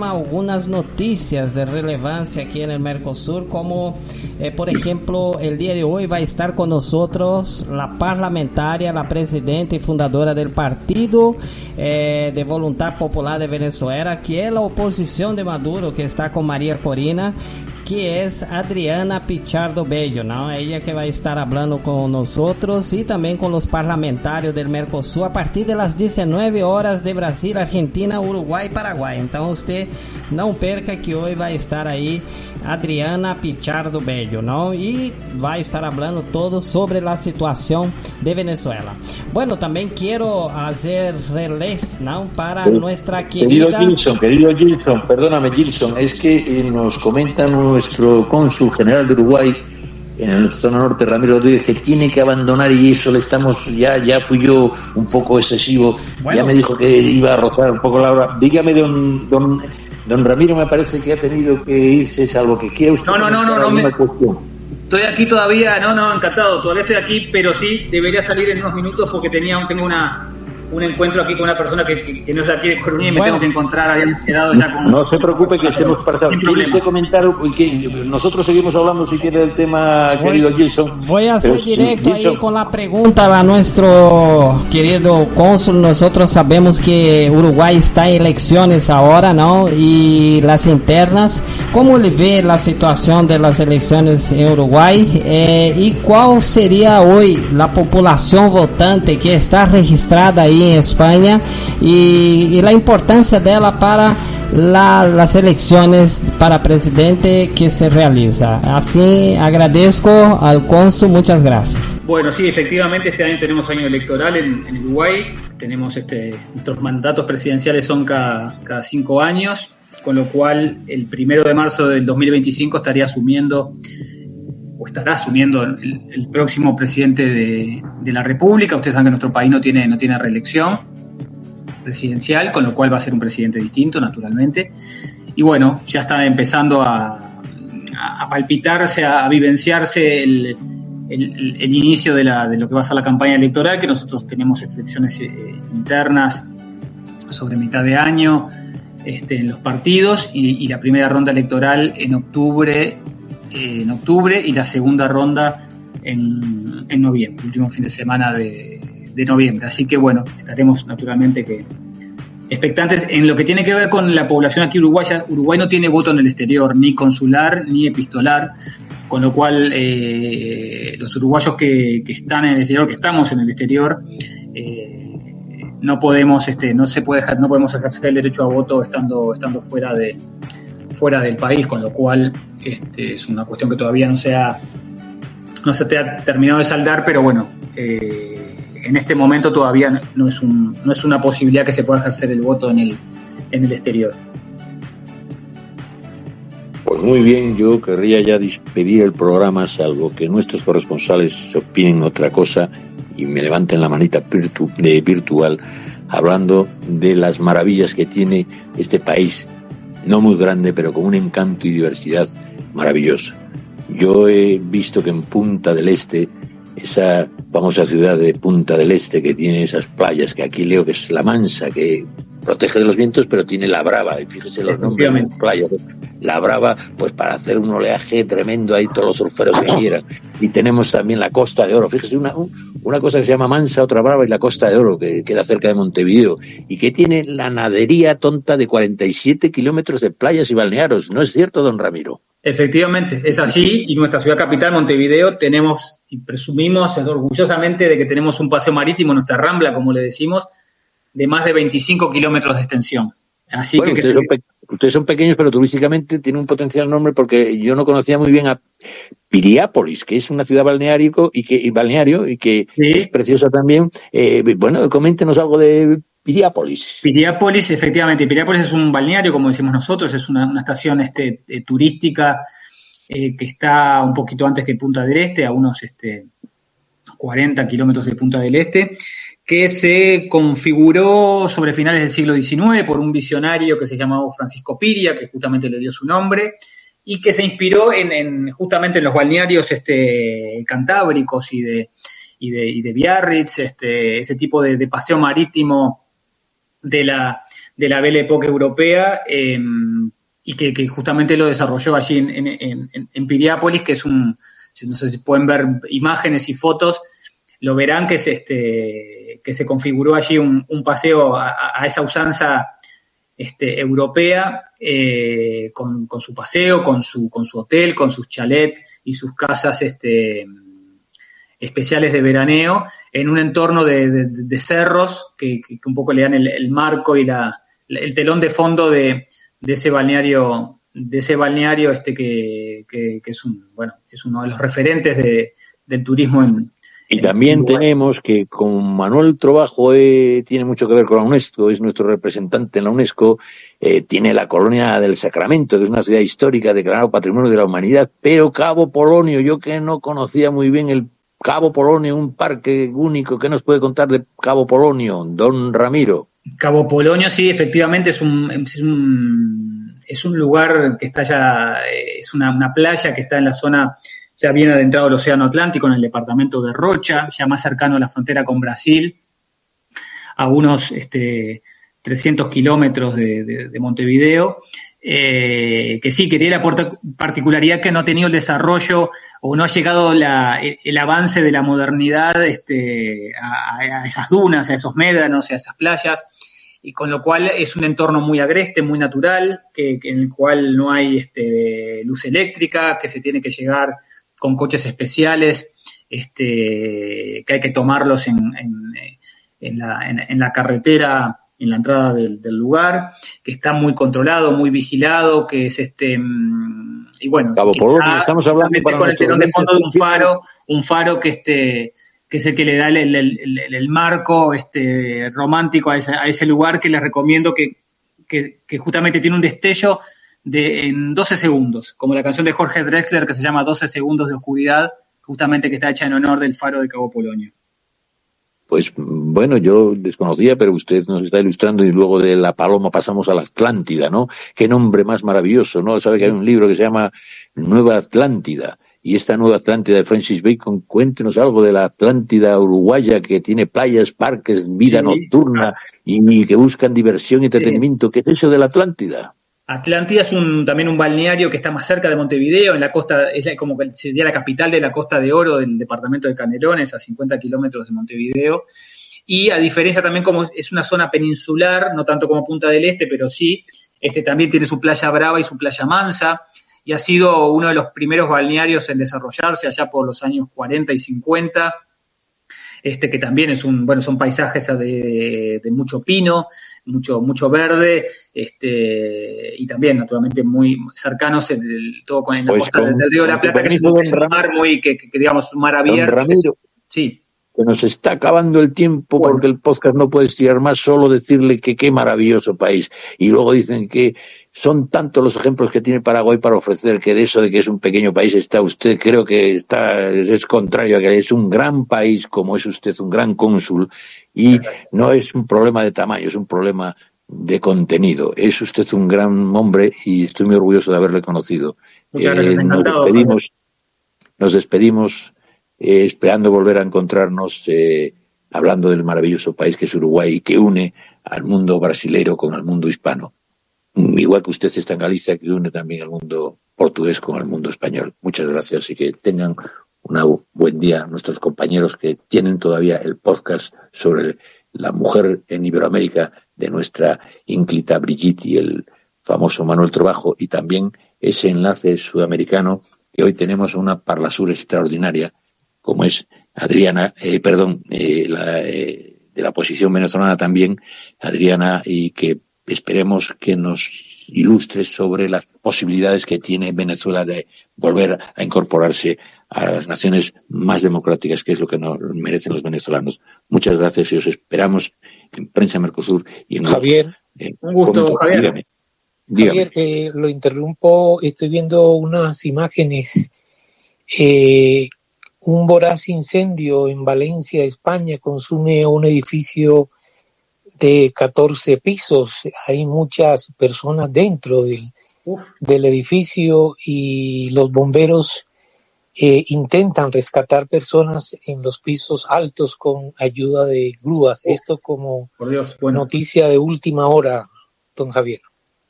Speaker 12: algunas noticias de relevancia aquí en el Mercosur, como por ejemplo, el día de hoy va a estar con nosotros la parlamentaria, la presidenta y fundadora del Partido de Voluntad Popular de Venezuela, que es la oposición de Maduro, que está con María Corina, que es Adriana Pichardo Bello, ¿no? Ella que va a estar hablando con nosotros y también con los parlamentarios del Mercosur a partir de las 19 horas de Brasil, Argentina, Uruguay y Paraguay. Entonces usted no perca que hoy va a estar ahí Adriana Pichardo Bello, ¿no? Y va a estar hablando todo sobre la situación de Venezuela. Bueno, también quiero hacer relés, ¿no?, para nuestra querida...
Speaker 4: Querido Gilson, perdóname Gilson, es que nos comentan nuestro cónsul general de Uruguay en la zona norte, Ramiro Rodríguez, que tiene que abandonar, y eso le estamos, ya fui yo un poco excesivo, bueno, ya me dijo que iba a rozar un poco la hora. Dígame, don Ramiro, me parece que ha tenido que irse, salvo que quiera usted.
Speaker 10: No, estoy aquí todavía, encantado, todavía estoy aquí, pero sí debería salir en unos minutos porque tengo una un encuentro aquí con una persona que no es de aquí de Coruña y me tengo que encontrar, habíamos quedado ya con...
Speaker 4: No se preocupe que estemos para... ¿Quieres comentar? Que nosotros seguimos hablando si quiere del tema, querido Gilson.
Speaker 12: Voy a ser directo
Speaker 4: Gilson,
Speaker 12: ahí con la pregunta a nuestro querido cónsul. Nosotros sabemos que Uruguay está en elecciones ahora, ¿no? Y las internas, ¿cómo le ve la situación de las elecciones en Uruguay? ¿Y cuál sería hoy la población votante que está registrada ahí en España y la importancia de ella para las elecciones para presidente que se realiza? Así agradezco al cónsul, muchas gracias.
Speaker 10: Bueno, sí, efectivamente este año tenemos año electoral en Uruguay, tenemos nuestros mandatos presidenciales son cada 5 años, con lo cual el 1 de marzo del 2025 estará asumiendo el próximo presidente de la República. Ustedes saben que nuestro país no tiene reelección presidencial, con lo cual va a ser un presidente distinto, naturalmente. Y bueno, ya está empezando a palpitarse, a vivenciarse el inicio de lo que va a ser la campaña electoral, que nosotros tenemos elecciones internas sobre mitad de año en los partidos y la primera ronda electoral en octubre y la segunda ronda en noviembre, el último fin de semana de noviembre. Así que bueno, estaremos naturalmente expectantes en lo que tiene que ver con la población aquí uruguaya. Uruguay no tiene voto en el exterior, ni consular ni epistolar, con lo cual los uruguayos que están en el exterior, que estamos en el exterior, no podemos no podemos ejercer el derecho a voto estando fuera del país, con lo cual es una cuestión que todavía no se ha terminado de saldar, pero bueno, en este momento todavía no es una posibilidad que se pueda ejercer el voto en el exterior.
Speaker 4: Pues muy bien, yo querría ya despedir el programa, salvo que nuestros corresponsales opinen otra cosa y me levanten la manita virtual, hablando de las maravillas que tiene este país, no muy grande, pero con un encanto y diversidad maravillosa. Yo he visto que en Punta del Este, esa famosa ciudad de Punta del Este que tiene esas playas, que aquí leo que es La Mansa, que protege de los vientos, pero tiene La Brava, y fíjese los nombres de las playas. La Brava, pues para hacer un oleaje tremendo, ahí todos los surferos que quieran. Y tenemos también la Costa de Oro, fíjese, una cosa que se llama Mansa, otra Brava, y la Costa de Oro, que queda cerca de Montevideo, y que tiene la nadería tonta de 47 kilómetros de playas y balnearios. ¿No es cierto, don Ramiro?
Speaker 10: Efectivamente, es así, y nuestra ciudad capital, Montevideo, tenemos y presumimos orgullosamente de que tenemos un paseo marítimo, nuestra Rambla, como le decimos, de más de 25 kilómetros de extensión. Así bueno, que
Speaker 4: ustedes son pequeños, pero turísticamente tiene un potencial enorme, porque yo no conocía muy bien a Piriápolis, que es una ciudad balneario y que sí, es preciosa también. Bueno, coméntenos algo de Piriápolis.
Speaker 10: Piriápolis, efectivamente. Piriápolis es un balneario, como decimos nosotros, es una estación turística que está un poquito antes que Punta del Este, a unos 40 kilómetros de Punta del Este, que se configuró sobre finales del siglo XIX por un visionario que se llamaba Francisco Piria, que justamente le dio su nombre, y que se inspiró justamente en los balnearios cantábricos y de Biarritz, ese tipo de paseo marítimo de la Belle Époque europea, y que justamente lo desarrolló allí en Piriápolis, que es no sé si pueden ver imágenes y fotos, lo verán que se configuró allí un paseo a esa usanza europea, con su paseo, con su hotel, con sus chalets y sus casas especiales de veraneo, en un entorno de cerros que un poco le dan el marco y el telón de fondo de ese balneario, que es uno de los referentes del turismo
Speaker 4: y también tenemos que con Manuel Trabajo tiene mucho que ver con la UNESCO, es nuestro representante en la UNESCO, tiene la Colonia del Sacramento, que es una ciudad histórica declarada Patrimonio de la Humanidad, pero Cabo Polonio, yo que no conocía muy bien el Cabo Polonio, un parque único, ¿qué nos puede contar de Cabo Polonio, don Ramiro?
Speaker 10: Cabo Polonio, sí, efectivamente es un lugar que está ya, es una playa que está en la zona ya bien adentrado al Océano Atlántico, en el departamento de Rocha, ya más cercano a la frontera con Brasil. a unos 300 kilómetros de Montevideo, que sí, que tiene la particularidad que no ha tenido el desarrollo o no ha llegado el avance de la modernidad a esas dunas, a esos médanos, a esas playas, y con lo cual es un entorno muy agreste, muy natural, en el cual no hay luz eléctrica, que se tiene que llegar con coches especiales, que hay que tomarlos en la carretera, en la entrada del lugar, que está muy controlado, muy vigilado, que es y bueno,
Speaker 4: Cabo Polonio, estamos hablando
Speaker 10: con el telón de fondo de un faro que es el que le da el marco romántico a ese lugar, que les recomiendo que justamente tiene un destello en 12 segundos, como la canción de Jorge Drexler que se llama 12 segundos de oscuridad, justamente que está hecha en honor del faro de Cabo Polonio.
Speaker 4: Pues bueno, yo desconocía, pero usted nos está ilustrando, y luego de la Paloma pasamos a la Atlántida, ¿no? Qué nombre más maravilloso, ¿no? Sabe que hay un libro que se llama Nueva Atlántida, y esta Nueva Atlántida de Francis Bacon, cuéntenos algo de la Atlántida uruguaya, que tiene playas, parques, vida nocturna, y que buscan diversión y entretenimiento. ¿Qué es eso de la Atlántida?
Speaker 10: Atlántida es también un balneario que está más cerca de Montevideo, en la costa, es como que sería la capital de la Costa de Oro del departamento de Canelones, a 50 kilómetros de Montevideo. Y a diferencia también, como es una zona peninsular, no tanto como Punta del Este, pero sí, también tiene su playa brava y su playa mansa, y ha sido uno de los primeros balnearios en desarrollarse allá por los años 40 y 50, que también son paisajes de mucho pino, mucho verde, y también naturalmente muy cercanos todo con la costa del Río de la Plata, que es un mar digamos, un mar abierto. Sí.
Speaker 4: Que nos está acabando el tiempo, porque el podcast no puede estirar más, solo decirle que qué maravilloso país. Y luego dicen que son tantos los ejemplos que tiene Paraguay para ofrecer, que de eso de que es un pequeño país está usted, creo que es contrario, a que es un gran país, como es usted un gran cónsul, y no es un problema de tamaño, es un problema de contenido. Es usted un gran hombre y estoy muy orgulloso de haberle conocido.
Speaker 10: Muchas gracias, encantado.
Speaker 4: Nos despedimos esperando volver a encontrarnos, hablando del maravilloso país que es Uruguay, y que une al mundo brasilero con el mundo hispano. Igual que usted está en Galicia, que une también al mundo portugués con el mundo español. Muchas gracias y que tengan un buen día nuestros compañeros que tienen todavía el podcast sobre la mujer en Iberoamérica de nuestra ínclita Brigitte y el famoso Manuel Trabajo, y también ese enlace sudamericano que hoy tenemos una Parlasur extraordinaria, como es Adriana, de la oposición venezolana también, Adriana, y que esperemos que nos ilustre sobre las posibilidades que tiene Venezuela de volver a incorporarse a las naciones más democráticas, que es lo que nos merecen los venezolanos. Muchas gracias y os esperamos en Prensa Mercosur y en
Speaker 5: Javier.
Speaker 10: Un gusto, Javier.
Speaker 5: Dígame. Javier, lo interrumpo, estoy viendo unas imágenes. Un voraz incendio en Valencia, España, consume un edificio de 14 pisos. Hay muchas personas dentro del edificio y los bomberos intentan rescatar personas en los pisos altos con ayuda de grúas. Esto como noticia de última hora, don Javier.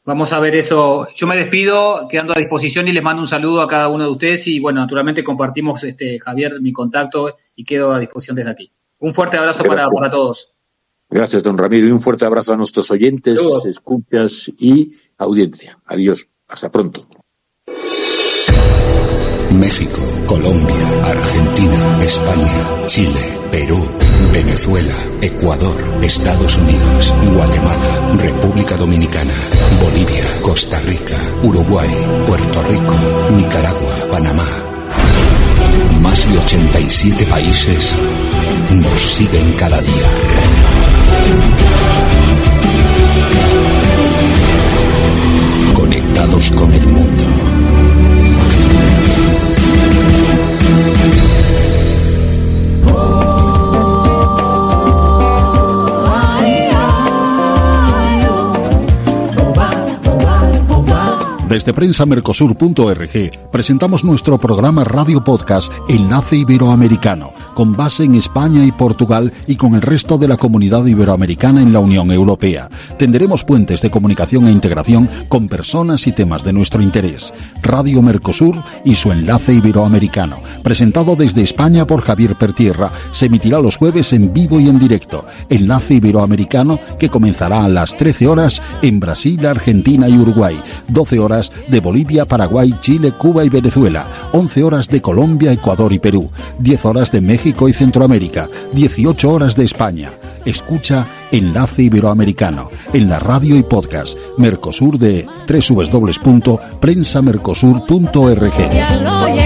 Speaker 10: Vamos a ver eso. Yo me despido, quedando a disposición, y les mando un saludo a cada uno de ustedes. Y bueno, naturalmente compartimos, Javier, mi contacto, y quedo a disposición desde aquí. Un fuerte abrazo para todos.
Speaker 4: Gracias, don Ramiro, y un fuerte abrazo a nuestros oyentes, escuchas y audiencia. Adiós, hasta pronto.
Speaker 1: México, Colombia, Argentina, España, Chile, Perú, Venezuela, Ecuador, Estados Unidos, Guatemala, República Dominicana, Bolivia, Costa Rica, Uruguay, Puerto Rico, Nicaragua, Panamá. Más de 87 países nos siguen cada día. Conectados con el mundo.
Speaker 2: Desde prensamercosur.org presentamos nuestro programa Radio Podcast Enlace Iberoamericano, con base en España y Portugal y con el resto de la comunidad iberoamericana en la Unión Europea. Tenderemos puentes de comunicación e integración con personas y temas de nuestro interés. Radio Mercosur y su Enlace Iberoamericano, presentado desde España por Javier Pertierra, se emitirá los jueves en vivo y en directo. Enlace Iberoamericano, que comenzará a las 13 horas en Brasil, Argentina y Uruguay, 12 horas de Bolivia, Paraguay, Chile, Cuba y Venezuela, 11 horas de Colombia, Ecuador y Perú, 10 horas de México y Centroamérica, 18 horas de España. Escucha Enlace Iberoamericano en la radio y podcast Mercosur de www.prensamercosur.org.